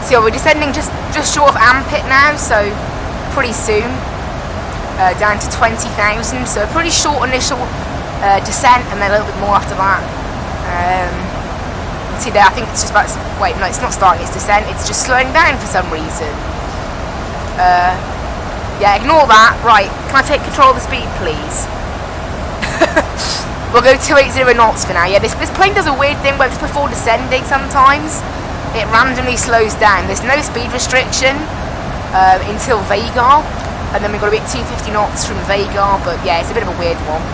So we're descending just short of Ampit now, so pretty soon. Down to 20,000, so a pretty short initial descent, and then a little bit more after that. See there, I think it's just about... Wait, no, it's not starting its descent, it's just slowing down for some reason. Yeah, ignore that. Right, can I take control of the speed, please? We'll go 280 knots for now. Yeah, this plane does a weird thing where just before descending sometimes, it randomly slows down. There's no speed restriction until Vega, and then we've got to be at 250 knots from Vega, but yeah, it's a bit of a weird one.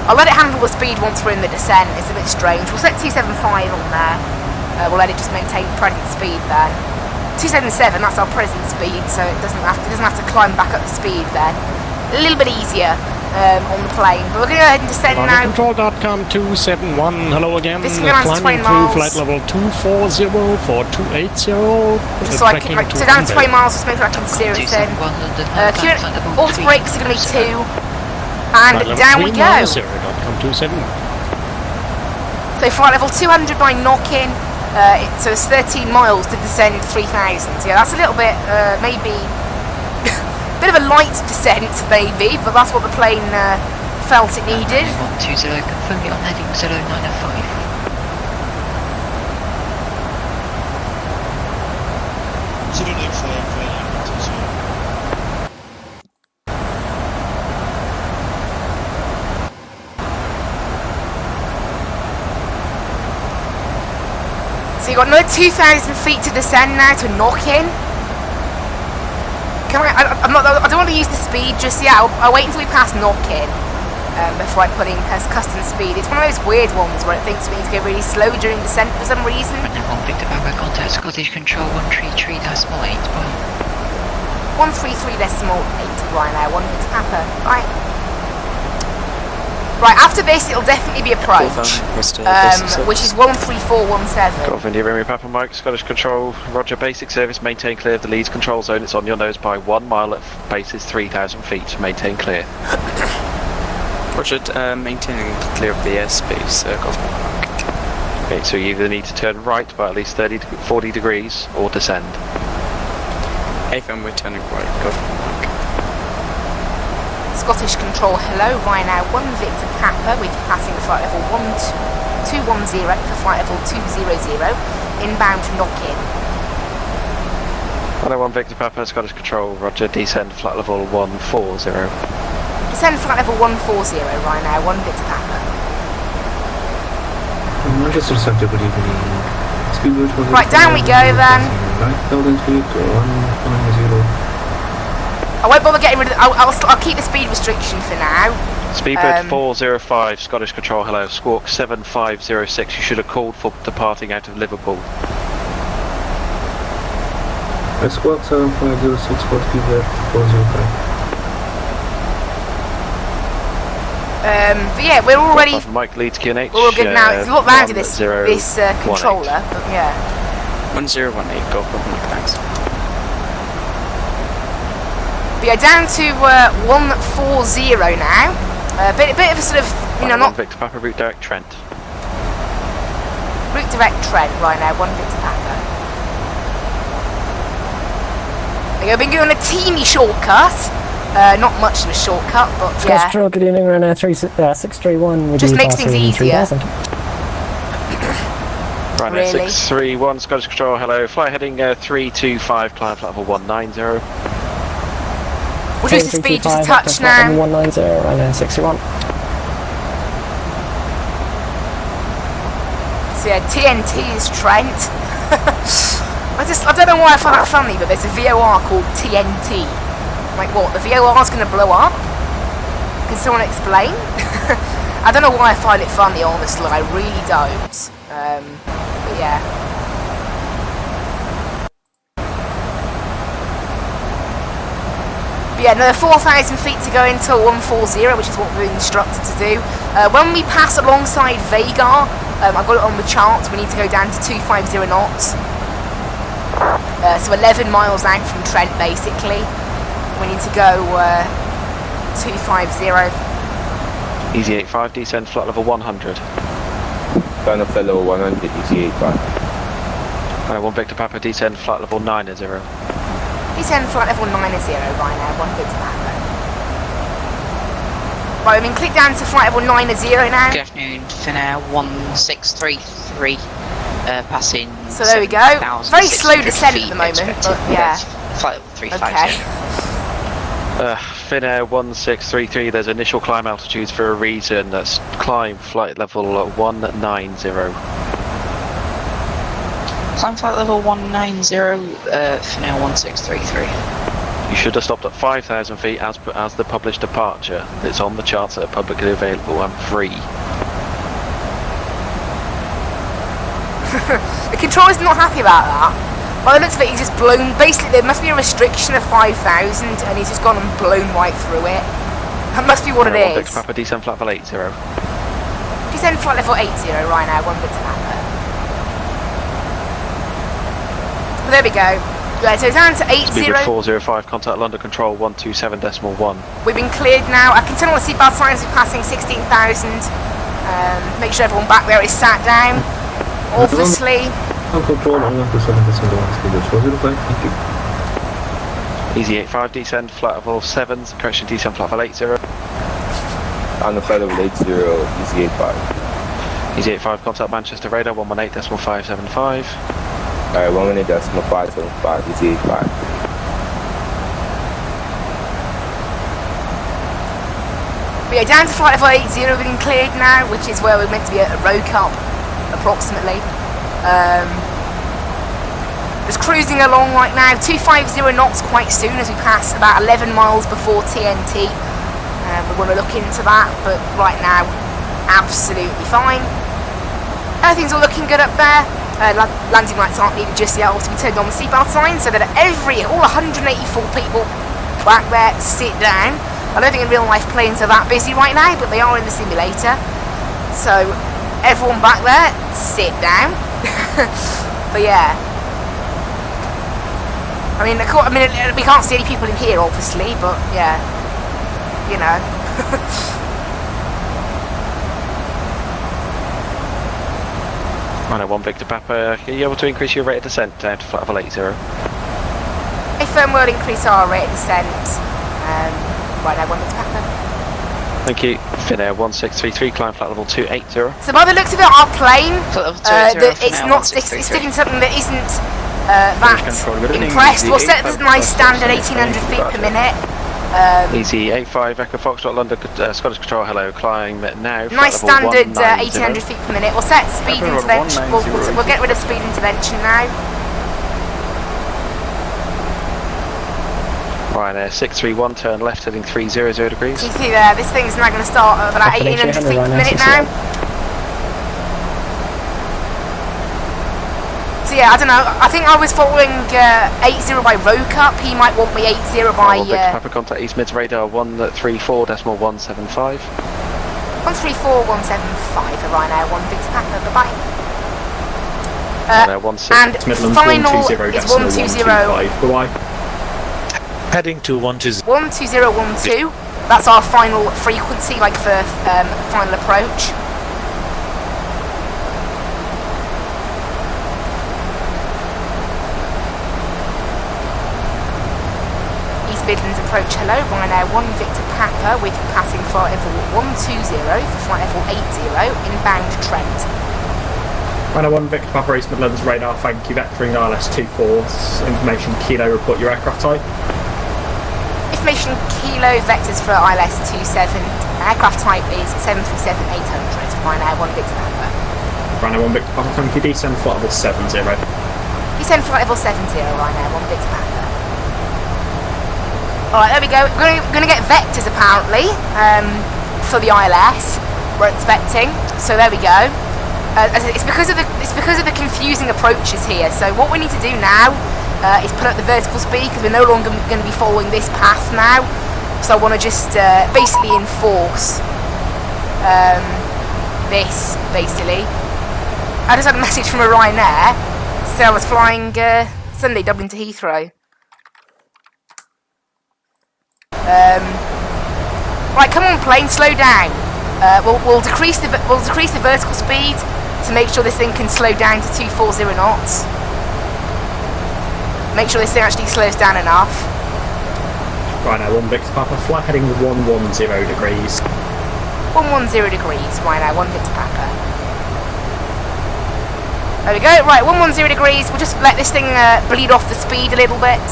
I'll let it handle the speed once we're in the descent. It's a bit strange. We'll set 275 on there. We'll let it just maintain present speed then. 277, that's our present speed, so it doesn't have to climb back up the speed then. A little bit easier on the plane, but we're going to go ahead and descend now. Control.com 271, hello again. This is going to 20 miles. Flight level 240 for 280. Just so I can, right, so down to 20 miles, just make sure I can steer it in. All the brakes are going to be 2, and down we go. So flight level 200 by knock-in. So it's 13 miles to descend 3,000. Yeah, that's a little bit, maybe, bit of a light descent, maybe, but that's what the plane felt it needed. 120, confirm you're on heading 0905. So you've got another 2,000 feet to descend now to knock-in. I don't want to use the speed just yet. I'll wait until we pass knock-in before I put in custom speed. It's one of those weird ones where it thinks we need to go really slow during descent for some reason. Victor Papa, contact Scottish Control 133.8. 133.8 Ryanair 1 Victor Papa. Right. Right, after this it'll definitely be approach, which is 13417. Golf India Romeo Papa Mike, Scottish Control, Roger, basic service, maintain clear of the leads control zone. It's on your nose by 1 mile at bases 3,000 feet, maintain clear. Roger, maintaining clear of the airspace, Golf Mike. Okay, so you either need to turn right by at least 40 degrees or descend. AFM, we're turning right, Golf Mike. Scottish Control, hello, Ryanair 1 Victor Papa, we're passing flight level 210 for flight level 200, inbound to knock-in. Hello 1 Victor Papa, Scottish Control, Roger, descend flight level 140. Descend flight level 140, Ryanair 1 Victor Papa. Manchester Subject, good evening. Right, down we go then. I won't bother getting rid of I'll keep the speed restriction for now. Speedbird 405, Scottish Control, hello. Squawk 7506, you should have called for departing out of Liverpool. Squawk 7506, Speedbird 405. But yeah, we're already... Mike leads QNH. We're all good now. It's a lot loud to this controller, but yeah. 1018, go for Mike, thanks. We are down to 140 now. A bit of a sort of, you know, not... Victor Papa, route direct Trent. Route direct Trent, right now, 1 Victor Papa. I've been doing a teeny shortcut. Not much of a shortcut, but yeah. Scottish Control, good evening, Ryanair 631 with Just you, makes things passing easier. 3000. Ryanair Really? 631, Scottish Control, hello. Fly heading 325, climb flight level 190. Reduce the speed just a touch now. 190, Ryanair 631. So yeah, TNT is Trent. I don't know why I find that funny, but there's a VOR called TNT. Like what, the VOR's gonna blow up? Can someone explain? I don't know why I find it funny, honestly, I really don't. But yeah. But yeah, another 4,000 feet to go until 140, which is what we're instructed to do. When we pass alongside Vagar, I got it on the charts, we need to go down to 250 knots. So 11 miles out from Trent, basically. We need to go 250. Easy 85, descend flight level 100. Turn up level 100, easy 85. And 1 Victor Papa, descend flight level 90. Descend flight level 90 right now, 1 Victor Papa. Right, I mean, click down to flight level 90 now. Good afternoon, Finnair 1633, passing. So there we go. Very slow descent at the moment, but yeah. Flight level 350. Okay. Finnair 1633, there's initial climb altitudes for a reason. That's climb flight level 190. Climb flight level 190, Finnair 1633. You should have stopped at 5,000 feet as the published departure. It's on the charts that are publicly available and free. The controller's not happy about that. By the looks of it, he's just blown. Basically, there must be a restriction of 5,000, and he's just gone and blown right through it. That must be what it is. Papa, descend flight level 80. Descend flight level 80 right now, 1 Victor Papa. There we go. Right, so down to 80. Speed 405, contact London Control 127.1. We've been cleared now. I can turn on the seatbelt signs. We're passing 16,000. Make sure everyone back there is sat down. Obviously. Easy 85, descend flight level 7, correction, descend flight level 80. On the flight level 80, easy 85. Easy 85, contact Manchester radar 118.575. 118.575, easy 85. We are down to flight level 80, we've been cleared now, which is where we're meant to be at a row cup, approximately. Just cruising along right now, 250 knots quite soon as we pass about 11 miles before TNT. We want to look into that, but right now, absolutely fine. Everything's all looking good up there. Landing lights aren't needed just yet, also we turned on the seatbelt sign so that all 184 people back there sit down. I don't think in real life planes are that busy right now, but they are in the simulator. So everyone back there, sit down. But yeah. I mean, we can't see any people in here, obviously, but yeah. You know. I know 1 Victor Papa, are you able to increase your rate of descent down to flight level 80? If we'll increase our rate of descent, right now 1 Victor Papa. Thank you. Finnair 1633, climb flight level 280. So by the looks of it, our plane, it's sticking to something that isn't that impressed. We'll set this nice standard 1800 feet per minute. Easy 85, Echo Foxtrot, London, Scottish Control, hello, climb now. Nice standard 1800 feet per minute. We'll set speed intervention. We'll get rid of speed intervention now. Ryanair 631, turn left, heading 300 degrees. You see there, this thing's now going to start at about 1800 feet per minute now. So yeah, I don't know, I think I was following 80 by row cup, he might want me 80 by... Papa, contact East Mids radar 134.175. 134.175 for Ryanair 1 Victor Papa, bye-bye. And Midlands final 120, is 120. Bye-bye. Heading to 120. 12012. That's our final frequency, like for final approach. Midlands approach, hello, Ryanair 1 Victor Papa with passing flight level 120 for flight level 80, inbound Trent. Ryanair 1 Victor Papa East Midlands radar, thank you, vectoring ILS 24, information Kilo, report your aircraft type. Information Kilo, vectors for ILS 27, aircraft type is 737-800, Ryanair 1 Victor Papa. Ryanair 1 Victor Papa, thank you, descend flight level 70. Descend flight level 70, Ryanair 1 Victor Papa. Alright, there we go. We're going to get vectors apparently for the ILS. We're expecting. So there we go. It's because of the confusing approaches here. So what we need to do now is put up the vertical speed because we're no longer going to be following this path now. So I want to just basically enforce this basically. I just had a message from a Ryanair. So I was flying Sunday Dublin to Heathrow. Right, come on, plane, slow down. We'll decrease the vertical speed to make sure this thing can slow down to 240 knots. Make sure this thing actually slows down enough. Ryanair 1 Victor Papa, flight heading 110 degrees. 110 degrees, Ryanair 1 Victor Papa. There we go. Right, 110 degrees. We'll just let this thing bleed off the speed a little bit.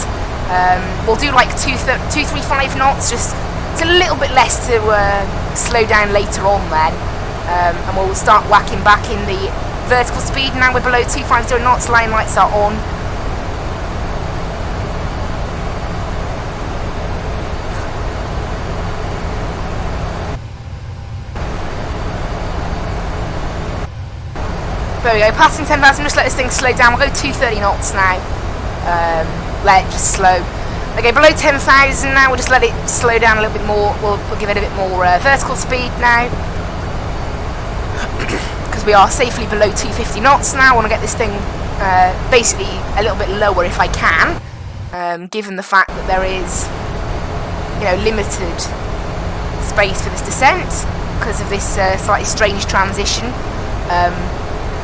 We'll do like 235 knots, just it's a little bit less to slow down later on then. And we'll start whacking back in the vertical speed. Now we're below 250 knots, line lights are on. There we go, passing 10,000, just let this thing slow down. We'll go 230 knots now. Let it just slow. Okay, below 10,000 now, we'll just let it slow down a little bit more. We'll give it a bit more vertical speed now. Because we are safely below 250 knots now. I want to get this thing basically a little bit lower if I can. Given the fact that there is, you know, limited space for this descent. Because of this slightly strange transition.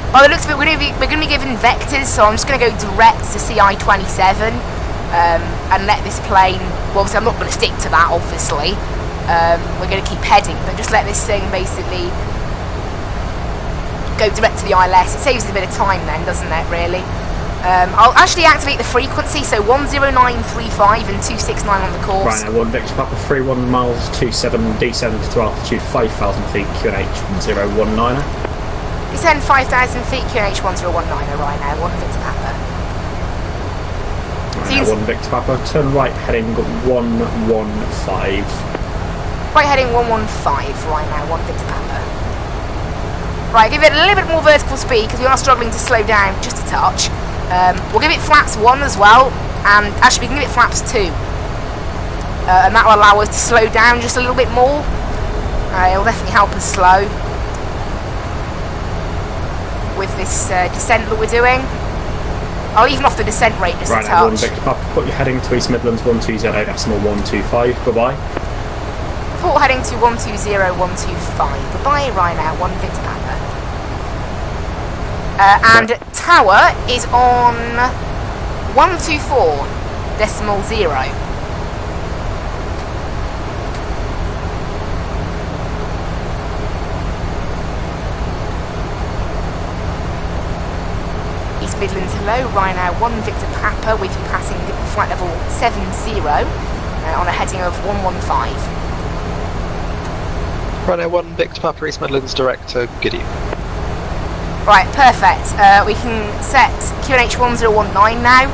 By the looks of it, we're going to be given vectors, so I'm just going to go direct to CI-27 and let this plane, well obviously I'm not going to stick to that obviously, we're going to keep heading, but just let this thing basically go direct to the ILS. It saves a bit of time then, doesn't it, really? I'll actually activate the frequency, so 10935 and 269 on the course. Ryanair 1 Victor Papa 31 miles 27, descend to altitude 5,000 feet, QNH 1019er. Descend 5,000 feet, QNH 1019er, Ryanair 1 Victor Papa. Ryanair 1 Victor Papa, turn right heading 115. Right heading 115, Ryanair 1 Victor Papa. Right, give it a little bit more vertical speed because we are struggling to slow down just a touch. We'll give it flaps 1 as well, and actually we can give it flaps 2. And that will allow us to slow down just a little bit more. It'll definitely help us slow with this descent that we're doing. I'll even off the descent rate just a touch. Ryanair 1 Victor Papa, put your heading to East Midlands 120.125, goodbye. Port heading to 120.125, goodbye Ryanair 1 Victor Papa. And tower is on 124.0. Midlands, hello, Ryanair 1 Victor Papa with you passing flight level 70 on a heading of 115. Ryanair 1 Victor Papa East Midlands direct to Giddy. Right, perfect. We can set QNH 1019 now.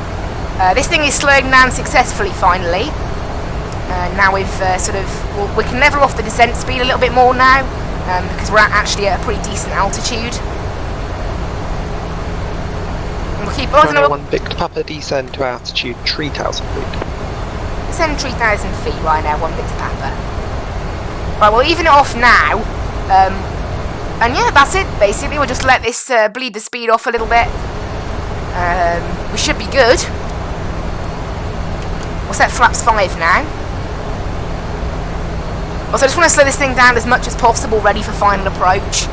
This thing is slowing down successfully finally. Now we've we can level off the descent speed a little bit more now because we're actually at a pretty decent altitude. We'll keep Ryanair 1 Victor Papa descend to altitude 3,000 feet. Descend 3,000 feet, Ryanair 1 Victor Papa. Right, we'll even it off now. And yeah, that's it, basically. We'll just let this bleed the speed off a little bit. We should be good. We'll set flaps 5 now. Also, I just want to slow this thing down as much as possible, ready for final approach.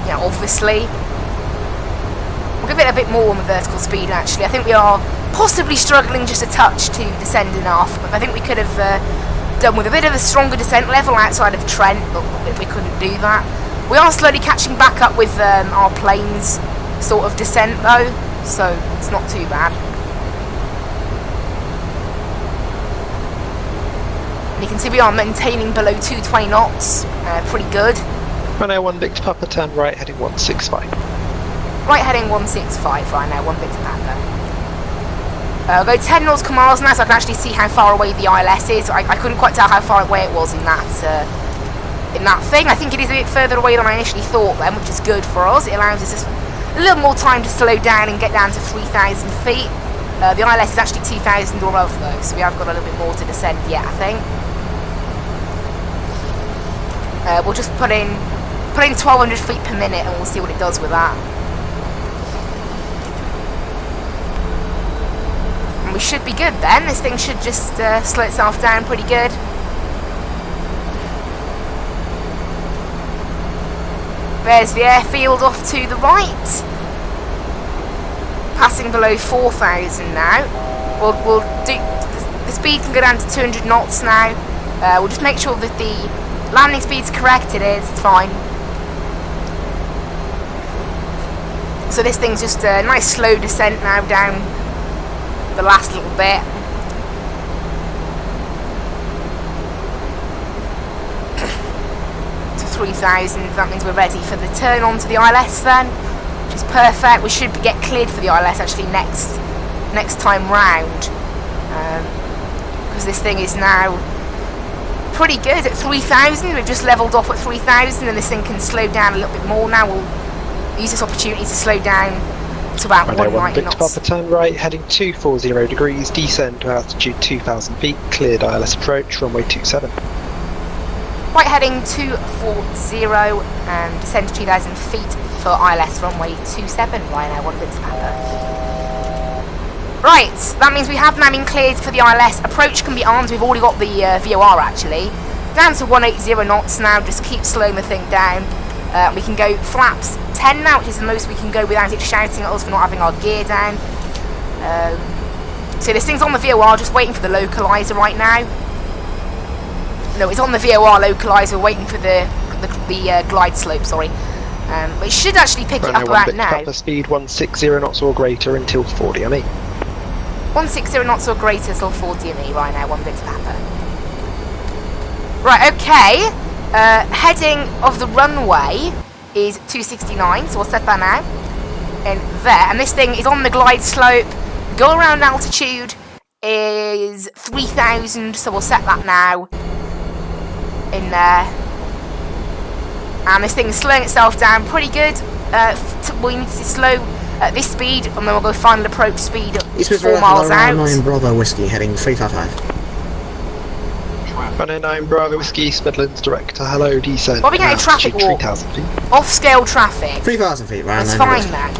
You know, obviously. We'll give it a bit more on the vertical speed, actually. I think we are possibly struggling just a touch to descend enough, but I think we could have done with a bit of a stronger descent level outside of Trent, but we couldn't do that. We are slowly catching back up with our planes sort of descent though, so it's not too bad. And you can see we are maintaining below 220 knots, pretty good. Ryanair 1 Victor Papa, turn right heading 165. Right heading 165 right now, 1 Victor Papa. I'll go 10 nautical miles now so I can actually see how far away the ILS is. I couldn't quite tell how far away it was in that thing. I think it is a bit further away than I initially thought then, which is good for us. It allows us a little more time to slow down and get down to 3,000 feet. The ILS is actually 2,000 or above though, so we have got a little bit more to descend yet, I think. We'll just put in 1,200 feet per minute and we'll see what it does with that. And we should be good then. This thing should just slow itself down pretty good. There's the airfield off to the right. Passing below 4,000 now. We'll do the speed can go down to 200 knots now. We'll just make sure that the landing speed's correct. It is. It's fine. So this thing's just a nice slow descent now down the last little bit. To 3,000. That means we're ready for the turn on to the ILS then, which is perfect. We should get cleared for the ILS actually next time round, because this thing is now pretty good at 3,000. We've just leveled off at 3,000 and this thing can slow down a little bit more now. We'll use this opportunity to slow down to about 190 knots. Papa, turn right heading 240 degrees, descend to altitude 2,000 feet, cleared ILS approach, runway 27. Right heading 240 and descend to 2,000 feet for ILS runway 27, Ryanair 1 Victor Papa. Right, that means we have now been cleared for the ILS. Approach can be armed. We've already got the VOR actually. Down to 180 knots now, just keep slowing the thing down. We can go flaps 10 now, which is the most we can go without it shouting at us for not having our gear down. So this thing's on the VOR, just waiting for the localizer right now. No, it's on the VOR localizer, waiting for the glide slope, sorry. But it should actually pick it up about now. Papa, speed 160 knots or greater until 40 ME. 160 knots or greater till 40 ME, right now, 1 Victor Papa. Right, okay. Heading of the runway is 269, so we'll set that now. In there, and this thing is on the glide slope. Go around altitude is 3,000, so we'll set that now. In there. And this thing is slowing itself down pretty good. We need to slow at this speed, and then we'll go final approach speed at 4 miles out. 9 Bravo Whiskey heading 355. Ryanair 9 Bravo Whiskey, East Midlands director, hello, descent. What are we getting traffic warp? 3,000 feet. Off-scale traffic. 3,000 feet, right? That's fine then.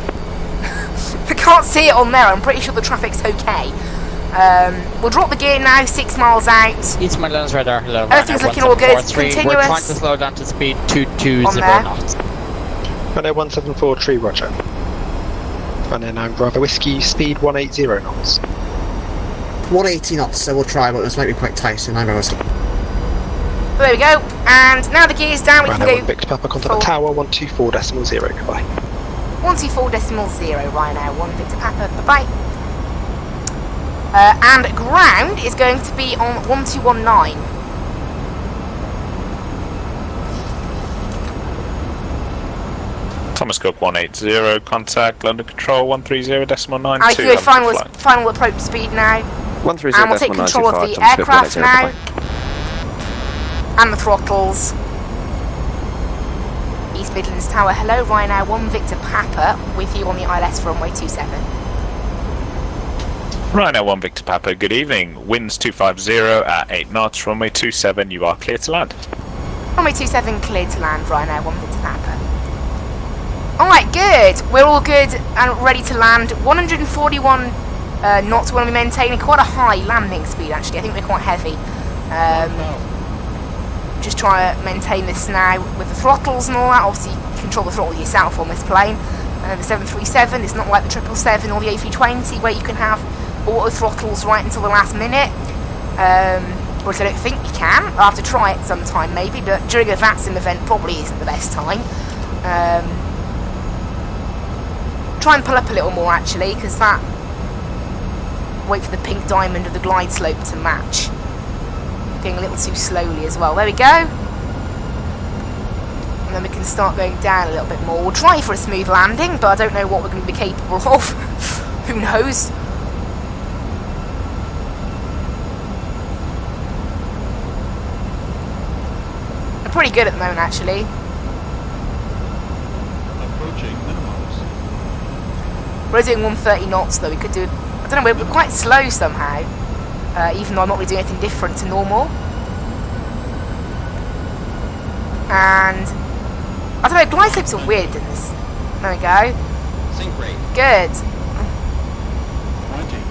I can't see it on there, I'm pretty sure the traffic's okay. We'll drop the gear now, 6 miles out. East Midlands radar, hello. Everything's looking all good. Continuous. We're trying to slow down to speed 220 knots. Ryanair 174 tree, roger. Ryanair 9 Bravo Whiskey, speed 180 knots. 180 knots, so we'll try, but this might be quite tight, so 9 Bravo Whiskey. There we go, and now the gear's down, we can go... Victor Papa, contact the tower, 124.0, goodbye. 124.0, Ryanair 1 Victor Papa, bye-bye. And ground is going to be on 1219. Thomas Cook 180, contact London Control 130.92. I can go final approach speed now. 130.95. And we'll take control of the aircraft now. And the throttles. East Midlands Tower, hello, Ryanair 1 Victor Papa, with you on the ILS runway 27. Ryanair 1 Victor Papa, good evening. Winds 250 at 8 knots, runway 27, you are clear to land. Runway 27 cleared to land, Ryanair 1 Victor Papa. Alright, good. We're all good and ready to land. 141 knots, we're going to be maintaining quite a high landing speed actually. I think we're quite heavy. Just try to maintain this now with the throttles and all that. Obviously, you control the throttle yourself on this plane. The 737, it's not like the 777 or the A320 where you can have auto throttles right until the last minute. Which I don't think you can. I'll have to try it sometime maybe, but during a Vatsim event probably isn't the best time. Try and pull up a little more actually, because that... Wait for the pink diamond of the glide slope to match. Going a little too slowly as well. There we go. And then we can start going down a little bit more. We'll try for a smooth landing, but I don't know what we're going to be capable of. Who knows? We're pretty good at the moment, actually. Approaching minimums. We're doing 130 knots, though. We could do... I don't know, we're quite slow somehow. Even though I'm not really doing anything different to normal. And... I don't know, glide slopes are weird in this. There we go. Sink rate. Good. 20.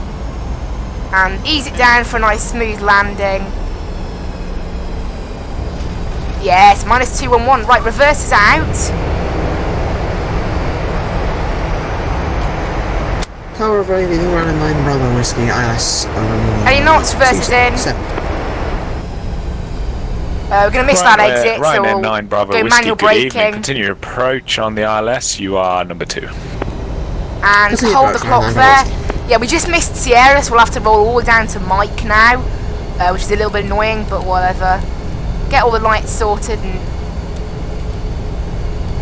And ease it down for a nice smooth landing. Yes, -211. Right, reverse is out. Tower of Raving, Ryanair 9 Bravo Whiskey, ILS. Any knots, reverse is in. We're going to miss that exit, so Ryanair we'll 9 Bravo go Whiskey, manual good evening. braking. Continue your approach on the ILS. You are number 2. And Continue hold the approach, clock Ryanair there. Yeah, we just missed Sierra, so we'll have to roll all the way down to Mike now, which is a little bit annoying, but whatever. Get all the lights sorted and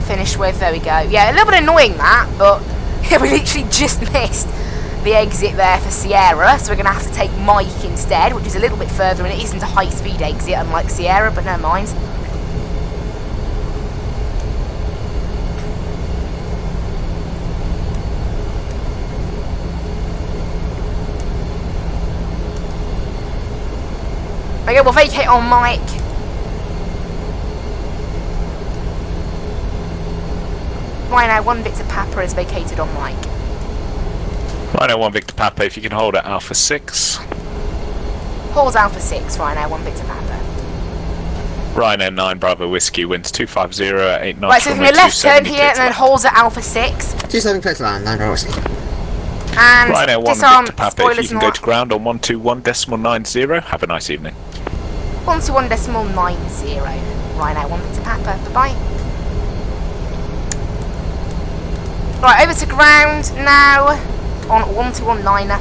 finish with. There we go. Yeah, a little bit annoying that, but yeah, we literally just missed the exit there for Sierra, so we're going to have to take Mike instead, which is a little bit further, and it isn't a high-speed exit, unlike Sierra, but never mind. Okay, we'll vacate on Mike. Ryanair 1 Victor Papa is vacated on Mike. Ryanair 1 Victor Papa, if you can hold at Alpha 6. Holds Alpha 6, Ryanair 1 Victor Papa. Ryanair 9 Bravo Whiskey, winds 250 at 8 knots. Right, so there's a left turn here and then holds at Alpha 6. 27 clear to land, 9 Bravo Whiskey. And Ryanair 1 disarm Victor Papa, if spoilers you can and go all to ground on 121.90. Have a nice evening. 121.90. Ryanair 1 Victor Papa. Bye-bye. Right, over to ground now on 1219er.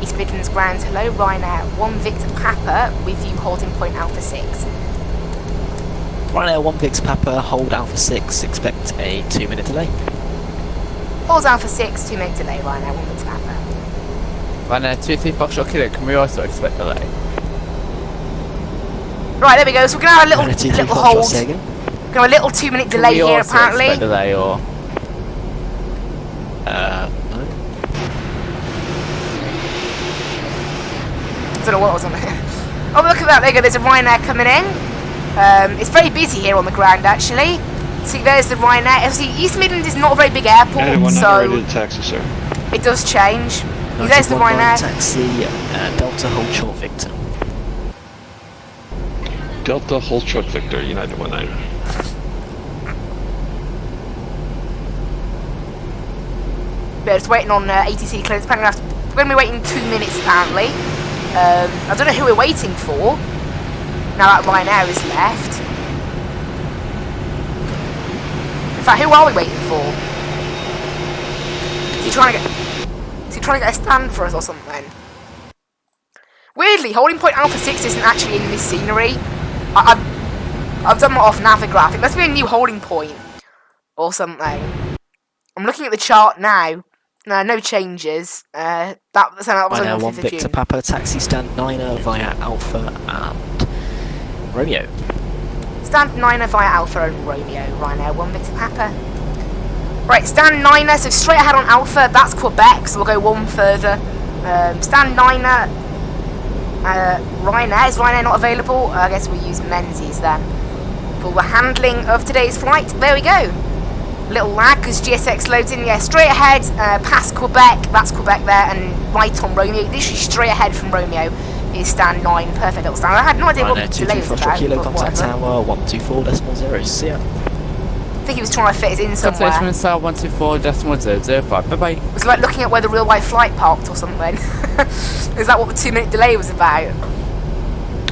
East Midlands ground. Hello, Ryanair 1 Victor Papa with you holding point Alpha 6. Ryanair 1 Victor Papa, hold Alpha 6, expect a 2-minute delay. Holds Alpha 6, 2-minute delay, Ryanair 1 Victor Papa. Ryanair 2-3 Foxtrot Kilo, can we also expect delay? Right, there we go, so we're going to have a little hold. Say again? We're going to have a little 2-minute delay here, apparently. Expect delay or... no. I don't know what was on there. Oh, look at that, there you go, there's a Ryanair coming in. It's very busy here on the ground, actually. See, there's the Ryanair. See, East Midlands is not a very big airport, so taxi, sir. it does change. There's the Ryanair. Taxi, Delta, hold short Victor. Delta, hold short Victor, United 19. Yeah, just waiting on ATC clearance. We're going to be waiting 2 minutes, apparently. I don't know who we're waiting for. Now that Ryanair is left. In fact, who are we waiting for? Is he trying to get a stand for us or something? Weirdly, holding point Alpha 6 isn't actually in this scenery. I've done my off navigaph. It must be a new holding point or something. I'm looking at the chart now. No changes. That was on the 5th 1 of Victor June. Papa, taxi stand 9er via Alpha and Romeo. Stand 9er via Alpha and Romeo. Ryanair 1 Victor Papa. Right, stand 9er, so straight ahead on Alpha, that's Quebec, so we'll go one further. Stand 9er, Ryanair. Is Ryanair not available? I guess we'll use Menzies then. For the handling of today's flight, there we go. Little lag because GSX loads in. Yeah, straight ahead, past Quebec, that's Quebec there, and right on Romeo, literally straight ahead from Romeo is stand 9, perfect little stand. I had no idea what the delay was about, Kilo, but contact whatever. tower 124.0, see ya. I think he was trying to fit us in somewhere. Cancellation cell 124.005. Bye bye. It was like looking at where the real life flight parked or something. Is that what the 2 minute delay was about?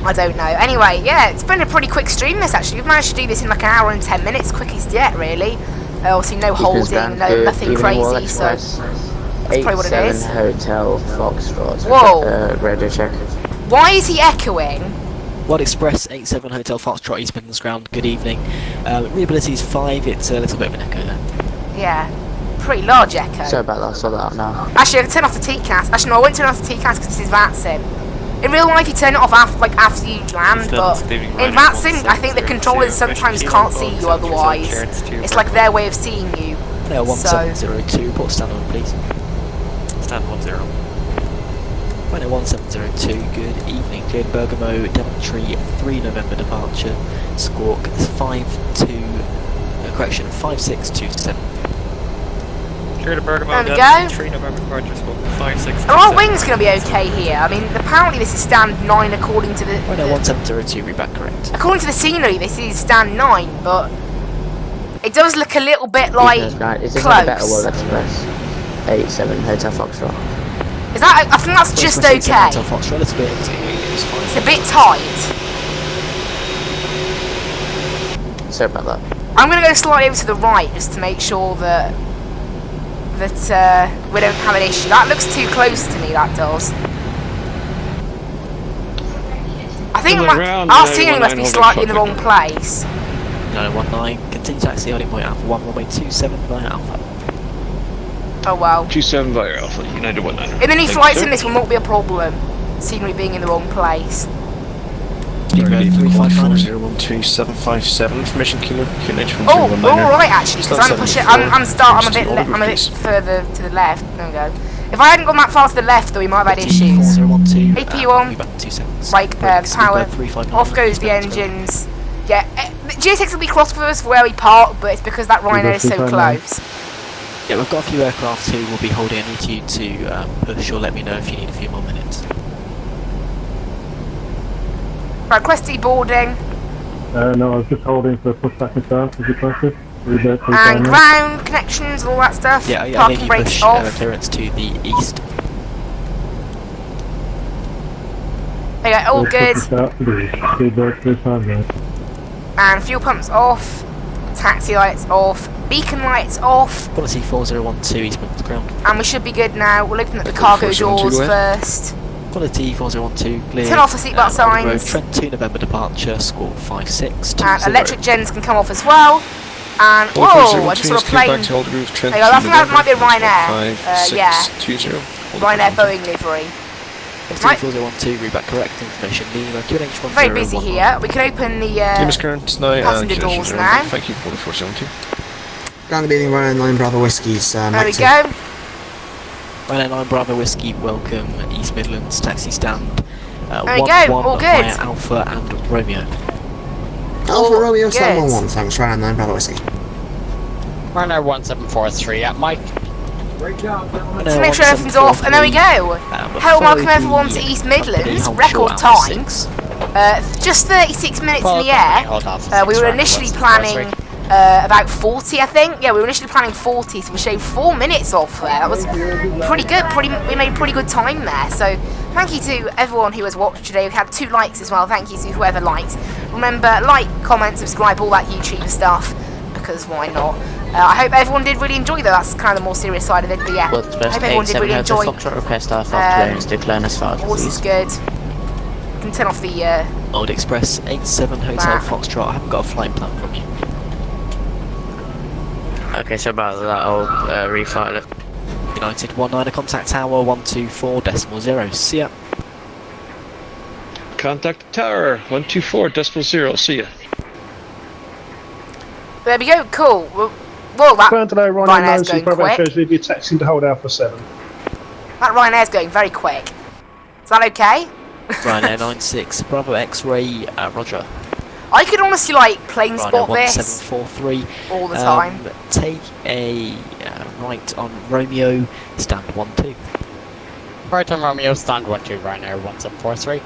I don't know. Anyway, yeah, it's been a pretty quick stream this actually. We've managed to do this in like an hour and 10 minutes, quickest yet really. Obviously no holding, nothing crazy, so that's probably what it is. Hotel Foxtrot. Whoa. Radio check. Why is he echoing? One Express 87 Hotel Foxtrot, East Midlands ground. Good evening. Readability is 5. It's a little bit of an echo there. Yeah, pretty large echo. Sorry about that. I'll sort that out now. Actually, I can turn off the TCAS. Actually, no, I won't turn off the TCAS because this is Vatsim. In real life, you turn it off after you land, but in Vatsim, I think the controllers sometimes can't see you otherwise. It's like their way of seeing you. No, 1702. Report stand on, please. Stand 10. Right, 1702, good evening. Cleared Bergamo, Daventry, 3 November departure, Squawk 5627. Clear to Bergamo, There we Daventry, go. 3 November departure, Squawk 5627. Are our wings going to be okay here? I mean, apparently this is stand 9 according to the... Right, 1702, read back correct. According to the scenery, this is stand 9, but it does look a little bit like Is this close. a better World Express? 87 Hotel Foxtrot. Is that? I think that's just okay. Hotel Foxtrot, it's a bit, It's a bit tight. Sorry about that. I'm going to go slightly over to the right just to make sure that we don't have an issue. That looks too close to me, that does. I think our scenery must be slightly in the wrong place. 9019, continue taxi heading point Alpha 1, runway 27 via Alpha. Oh well. 27 via Alpha, United 19. In the new flights in this will not be a problem. Scenery being in the wrong place. 12757, information Kilo, QNH from Oh, we're alright actually, because I'm pushing. I'm a bit further to the left. There we go. If I hadn't gone that far to the left, though, we might have had issues. AP on. Like power. Off goes the engines. Yeah, the GSX will be crossed with us for where we park, but it's because that Ryanair is so close. Yeah, we've got a few aircraft who will be holding. I need you to push or let me know if you need a few more minutes. Right, Questy boarding. No, I was just holding for pushback and start as requested. And ground connections, all that stuff. Yeah, I Parking need you brakes push off. clearance to the east. There you go, all good. good. And fuel pumps off. Taxi lights off. Beacon lights off. Quality 4012 East Midlands ground. And we should be good now. We'll open up the cargo doors first. Quality 4012 clear. Turn off the seatbelt signs. Trent 2 November departure, score 5620. And electric gens can come off as well. And whoa, I just saw a plane. There you go, I think that might be a Ryanair. Yeah. Ryanair Boeing livery. Right. 4012, read back correct information. QNH10. Very busy here. We can open the passenger doors now. Thank you for the 472. Ground beating Ryanair 9 Bravo Whiskies. There we go. Ryanair 9 Bravo Whiskey, welcome East Midlands taxi stand. There we go, all good. Alpha and Romeo. Alpha Romeo 711, thanks Ryanair 9 Bravo Whiskey. Ryanair 1743 at Mike. To make sure everything's off, and there we go. Hello, welcome everyone to East Midlands. Record time. Just 36 minutes in the air. We were initially planning about 40, I think. Yeah, we were initially planning 40, so we shaved 4 minutes off there. That was pretty good. We made pretty good time there. So thank you to everyone who has watched today. We had 2 likes as well. Thank you to whoever liked. Remember, like, comment, subscribe, all that YouTube stuff, because why not? I hope everyone did really enjoy though. That's kind of the more serious side of it, but yeah. I hope everyone did really enjoy. Voice is good. You can turn off the Old Express 87 Hotel Foxtrot. I haven't got a flight plan from you. Okay, so about that, I'll refile it. United 19, contact tower 124.0. See ya. Contact tower 124.0. See ya. There we go. Cool. Well, that Ryanair's going quick. Leave your taxi to hold Alpha 7. That Ryanair's going very quick. Is that okay? Ryanair 96 Bravo X-ray. Roger. I could honestly like plane spot this 1743 all the time. Take a right on Romeo, stand 12. Right on Romeo, stand 12, Ryanair 1743.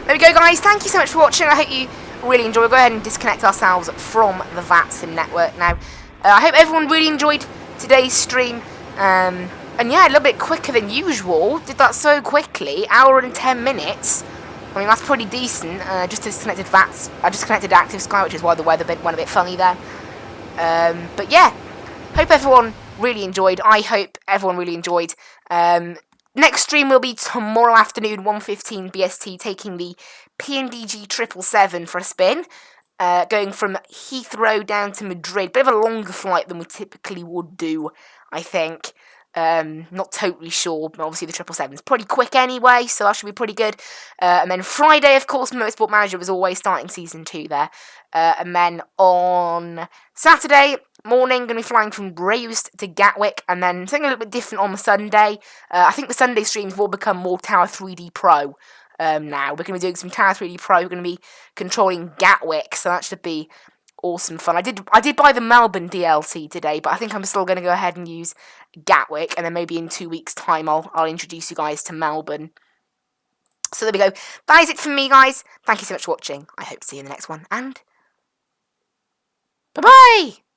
There we go, guys. Thank you so much for watching. I hope you really enjoyed. We'll go ahead and disconnect ourselves from the Vatsim network now. I hope everyone really enjoyed today's stream. And yeah, a little bit quicker than usual. Did that so quickly. Hour and 10 minutes. I mean, that's pretty decent. Just disconnected VATS. I just connected Active Sky, which is why the weather went a bit funny there. But yeah, hope everyone really enjoyed. I hope everyone really enjoyed. Next stream will be tomorrow afternoon, 1:15 BST, taking the PNDG 777 for a spin. Going from Heathrow down to Madrid. Bit of a longer flight than we typically would do, I think. Not totally sure, but obviously the 777 is pretty quick anyway, so that should be pretty good. And then Friday, of course, Motorsport Manager was always starting Season 2 there. And then on Saturday morning, going to be flying from Braust to Gatwick, and then something a little bit different on the Sunday. I think the Sunday streams will become more Tower 3D Pro now. We're going to be doing some Tower 3D Pro. We're going to be controlling Gatwick, so that should be awesome fun. I did buy the Melbourne DLC today, but I think I'm still going to go ahead and use Gatwick, and then maybe in 2 weeks' time I'll introduce you guys to Melbourne. So there we go. That is it from me, guys. Thank you so much for watching. I hope to see you in the next one, and bye-bye!